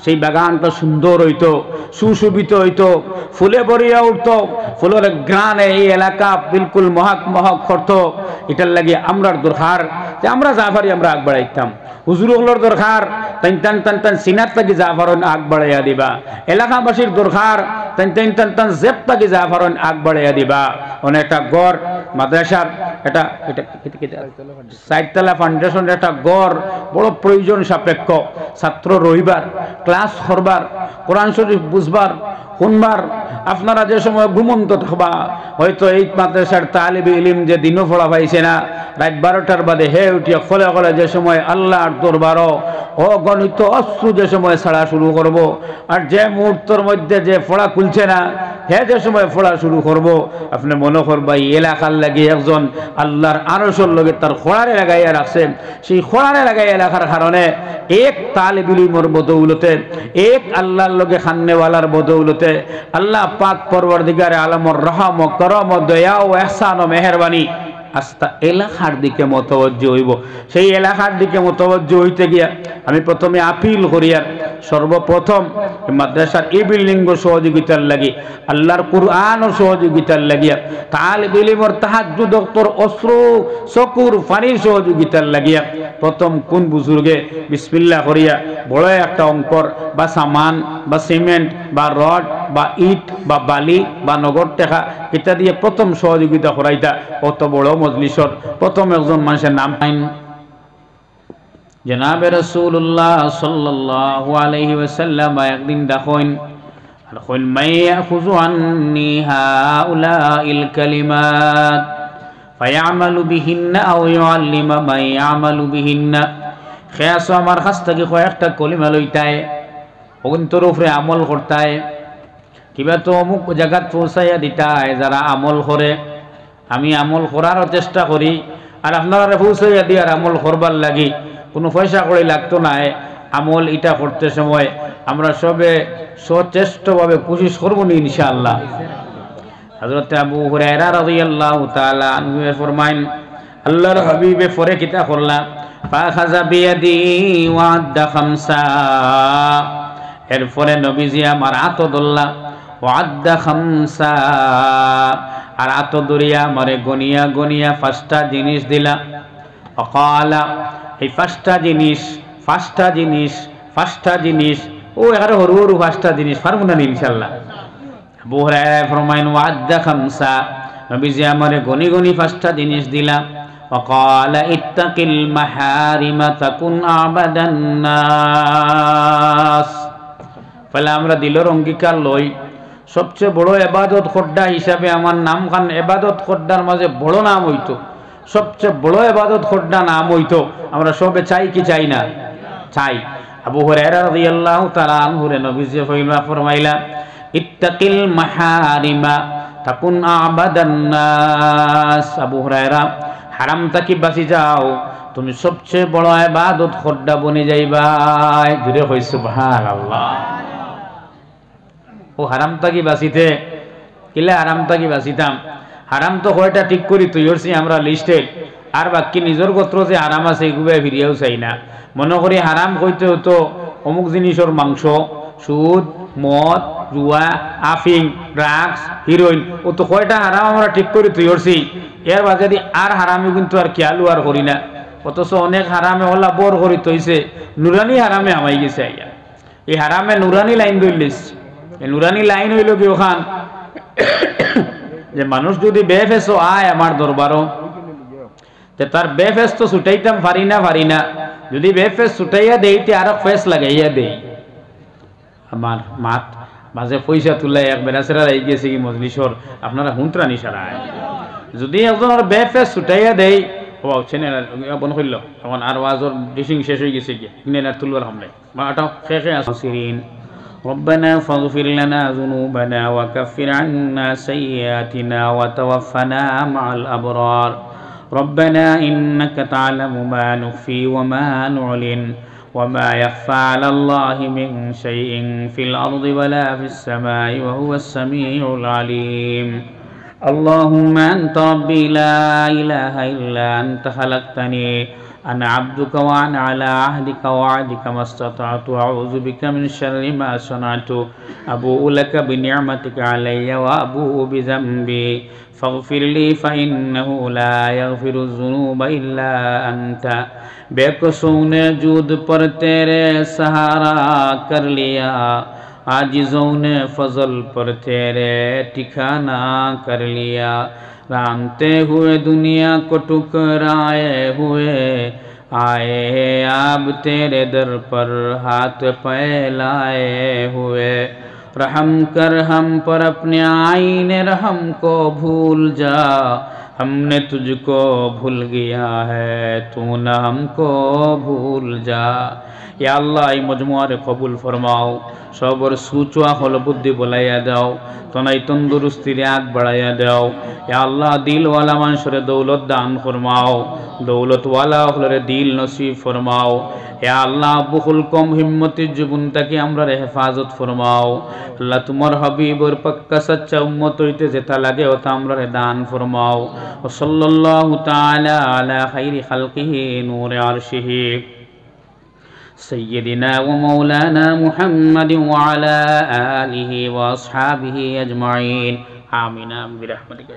সেই বাগানটা সুন্দর হইতো, সুশোভিত হইতো, ফুলে ভরিয়া উঠতো, ফুলের গ্রানে এই এলাকা বিলকুল মহক মহক করতো। এটার লাগে আমরার দরকার যে আমরা যা পারি আমরা আগ বাড়াইতাম। হুজুরগুলোর দরকার টান সিনার থাকি যা পারেন আগ বাড়াইয়া দিবা। এলাকাবাসীর দরকার টান জেব থাকি যা পারেন আগ বাড়াইয়া দিবা। মানে একটা গড় মাদ্রাসার এটা সাইডতলা ফাউন্ডেশনের একটা গড় বড় প্রয়োজন সাপেক্ষ। ছাত্র রইবার, ক্লাস করবার, কোরআন শরীফ বুঝবার, শুনবার। আপনারা যে সময় ঘুমন্ত থাকবা, হয়তো এই মাদ্রাসার তালিবে ইলিম যে দিনও পড়া পাইছে না, রাত 12টার বাদে হে উঠিয়া খোলে খোলে যে সময় আল্লাহর দরবারও অগণিত অশ্রু যে সময় ছাড়া শুরু করব, আর যে মুহূর্তের মধ্যে যে পড়া খুলছে না হে যে সময় পড়া শুরু করব, আপনি মনে করবা এই এলাকার লাগে একজন আল্লাহর আরশের লগে তার খোড়ারে লাগাইয়া রাখছে। সেই খোড়ারে লাগাইয়া রাখার কারণে এক তালিব ইলমের বদৌলতে, এক আল্লাহর লগে খান্নেওয়ালার বদৌলতে আল্লাহ পাক পরওয়ারদিগারে আলমর রহম ও করম ও দয়া ও ইহসান ও মেহেরবানি আস্তা এলাকার দিকে মতবজ্জ হইব। সেই এলাকার দিকে মতবজ্জ হইতে গিয়া আমি প্রথমে আপিল করিয়ার সর্বপ্রথম মাদ্রাসার এই বিল্ডিং সহযোগিতার লাগি আল্লাহর কুরআন ও সহযোগিতার লাগিয়া তালিব ইলমর তাহাজ্জুদ দক্তর অস্ত্র চকুর পানির সহযোগিতার লাগিয়া প্রথম কোন বুজুর্গে বিসমিল্লাহ করিয়া বড় একটা অঙ্কর বা সামান বা সিমেন্ট বা রড বা ইট বা বালি বা নগদ টাকা এটা দিয়ে প্রথম সহযোগিতা করাইতা অত বড় মজলিসর প্রথম একজন মানুষের নাম পাইন জনাবে রাসূলুল্লাহ সাল্লাল্লাহু আলাইহি ওয়াসাল্লাম একদিন দেখেন আর কইল মাইয়াখুযু আন্নি হাউলাইল কালিমাত ফায়ামালু বিহিন্না আও ইউআল্লিমা মান ইয়ামালু বিহিন্না খেয়াস আমার কাছ থেকে কয়েকটা কলিমা লইতায় অন্তর উপরে আমল করতায় কিবা তো অমুক জায়গাত পৌঁছাইয়া দিতায় যারা আমল করে আমি আমল করারও চেষ্টা করি আর আপনারা পৌঁছাইয়া দিয়ার আমল করবার লাগি কোনো পয়সা করে লাগতো না আমল এটা করতে সময় আমরা সবে সচেষ্টভাবে কোশিশ করবো নি ইনশাআল্লাহ হযরত আবু হুরায়রা রাদিয়াল্লাহু তাআলা আনহু ফরমায়েন আল্লাহর হাবিবে পরে কিতা করলা ফাখাযা বিয়াদি ওয়া আদ্দা খামসা এরপরে নবীজি আমার হাত ধরলা ওয়া আদ্দা খামসা আর হাত ধরিয়া আমারে গনিয়া গনিয়া পাঁচটা জিনিস দিলা ওয়াকালা এই পাঁচটা জিনিস ও এগারো হরু হরু পাঁচটা জিনিস পারবো না ইনশাআল্লাহ আবু হুরায়রা ফরমায়েন ওয়া আদ্দা খামসা নবীজি আমারে গনি গনি পাঁচটা জিনিস দিলা ওয়াকালা ইত্তাকিল মাহারিমা তাকুন আবাদান নাস ফলে আমরা দিলর অঙ্গীকার লই সবচেয়ে বড় ইবাদত খোদ্দা হিসাবে আমার নাম খান ইবাদত খোদ্দার মাঝে বড় নাম হইতো সবচেয়ে বড় ইবাদত খোদ্দা নাম হইতো আমরা সবে চাই কি চাই না চাই আবু হুরায়রা রাদিয়াল্লাহু তাআলা আনহু নবীজি ফরমাইলা ইত্তাকিল মাহারিমা তাকুন আবাদান নাস আবু হুরায়রা হারাম থেকে বাঁচি যাও তুমি সবচেয়ে বড় ইবাদত খোদ্দা বনে যাইবা জুড়ে কই সুবহানাল্লাহ ও হারাম থেকে বাঁচিতে কিলা হারাম থেকে বাঁচিতাম হারাম তো কয়টা ঠিক করি তুই হচ্ছি আমরা লিস্টে আর বাকি নিজের গোত্র যে হারাম আছে এগুলো ফিরিয়েও চাই না মনে করি হারাম কইতে হতো অমুক জিনিসের মাংস সুদ মদ জুয়া আফিং ড্রাগস হিরোইন ও তো কয়টা হারাম আমরা ঠিক করি তুই হচ্ছি এর বাজারে আর হারামি কিন্তু আর খেয়ালু আর করি না অথচ অনেক হারামে হলা বর করি তৈছে নুরানি হারামে আমাই গেছে আইয়া এই হারামে নুরানি লাইন ধরলিস এই নুরানি লাইন হইল কি ওখান যে মানুষ যদি বেফেসও আয় আমার দরবারও তে তার বেফেস তো ছুটাইতাম পারি না যদি বেফেস ছুটাইয়া দেইতে আর ফেস লাগাইয়া দেই আমার মাত মাঝে পয়সা তুলাই এক বেড়াচেরা রাই গেছে কি মজলিসর আপনারা হুঁতরানি সারা যদি একজনের বেফেস ছুটাইয়া দেই ও বন করল তখন আর ওয়াজর ডিসিং শেষ হয়ে গেছে গিয়ে তুলবার হামলাই বা আটাও শেষে আসিরিন ربنا فاغفر لنا ذنوبنا وكفر عنا سيئاتنا وتوفنا مع الأبرار ربنا إنك تعلم ما نخفي وما نعلن وما يخفى على الله من شيء في الأرض ولا في السماء وهو السميع العليم اللهم أنت ربي لا إله إلا أنت خلقتني أنا عبدك وأنا على عهدك ووعدك ما استطعت أعوذ بك من شر ما صنعت أبوء لك بنعمتك علي وأبوء بذنبي فاغفر لي فإنه لا يغفر الذنوب إلا أنت बेकसों ने जूद पर तेरे सहारा कर लिया आजिज़ों ने फजल पर तेरे ठिकाना कर लिया रांते हुए दुनिया को ठुकराए हुए आए अब तेरे दर पर हाथ फैलाए हुए रहम कर हम पर अपने आईने रहम को भूल जा हमने तुझको भूल गया है तू न हमको भूल जा या अल्लाह এই মজমুয়ারে কবুল ফরমাও সবর সুচুয়া হল বুদ্ধি বলাইয়া দাও তনাই তন্দুরুস্তির আগ বাড়াইয়া দাও ইয়া আল্লাহ দিলওয়ালা মানুষের দৌলত দান ফরমাও দৌলতওয়ালা হলরে দিল নসিব ফরমাও ইয়া আল্লাহ বুকুল কম হিম্মতির জীবনটাকে আমরা হেফাজত ফরমাও আল্লাহ তোমার হাবিবর পাক্কা সচ্চা উম্মত হইতে যেটা লাগে ওটা আমরা দান ফরমাও ও সাল্লাল্লাহু তাআলা আলা খাইরি খালকিহি নূরে আরশিহি سيدنا ومولانا محمد وعلى آله وأصحابه أجمعين آمين برحمتك.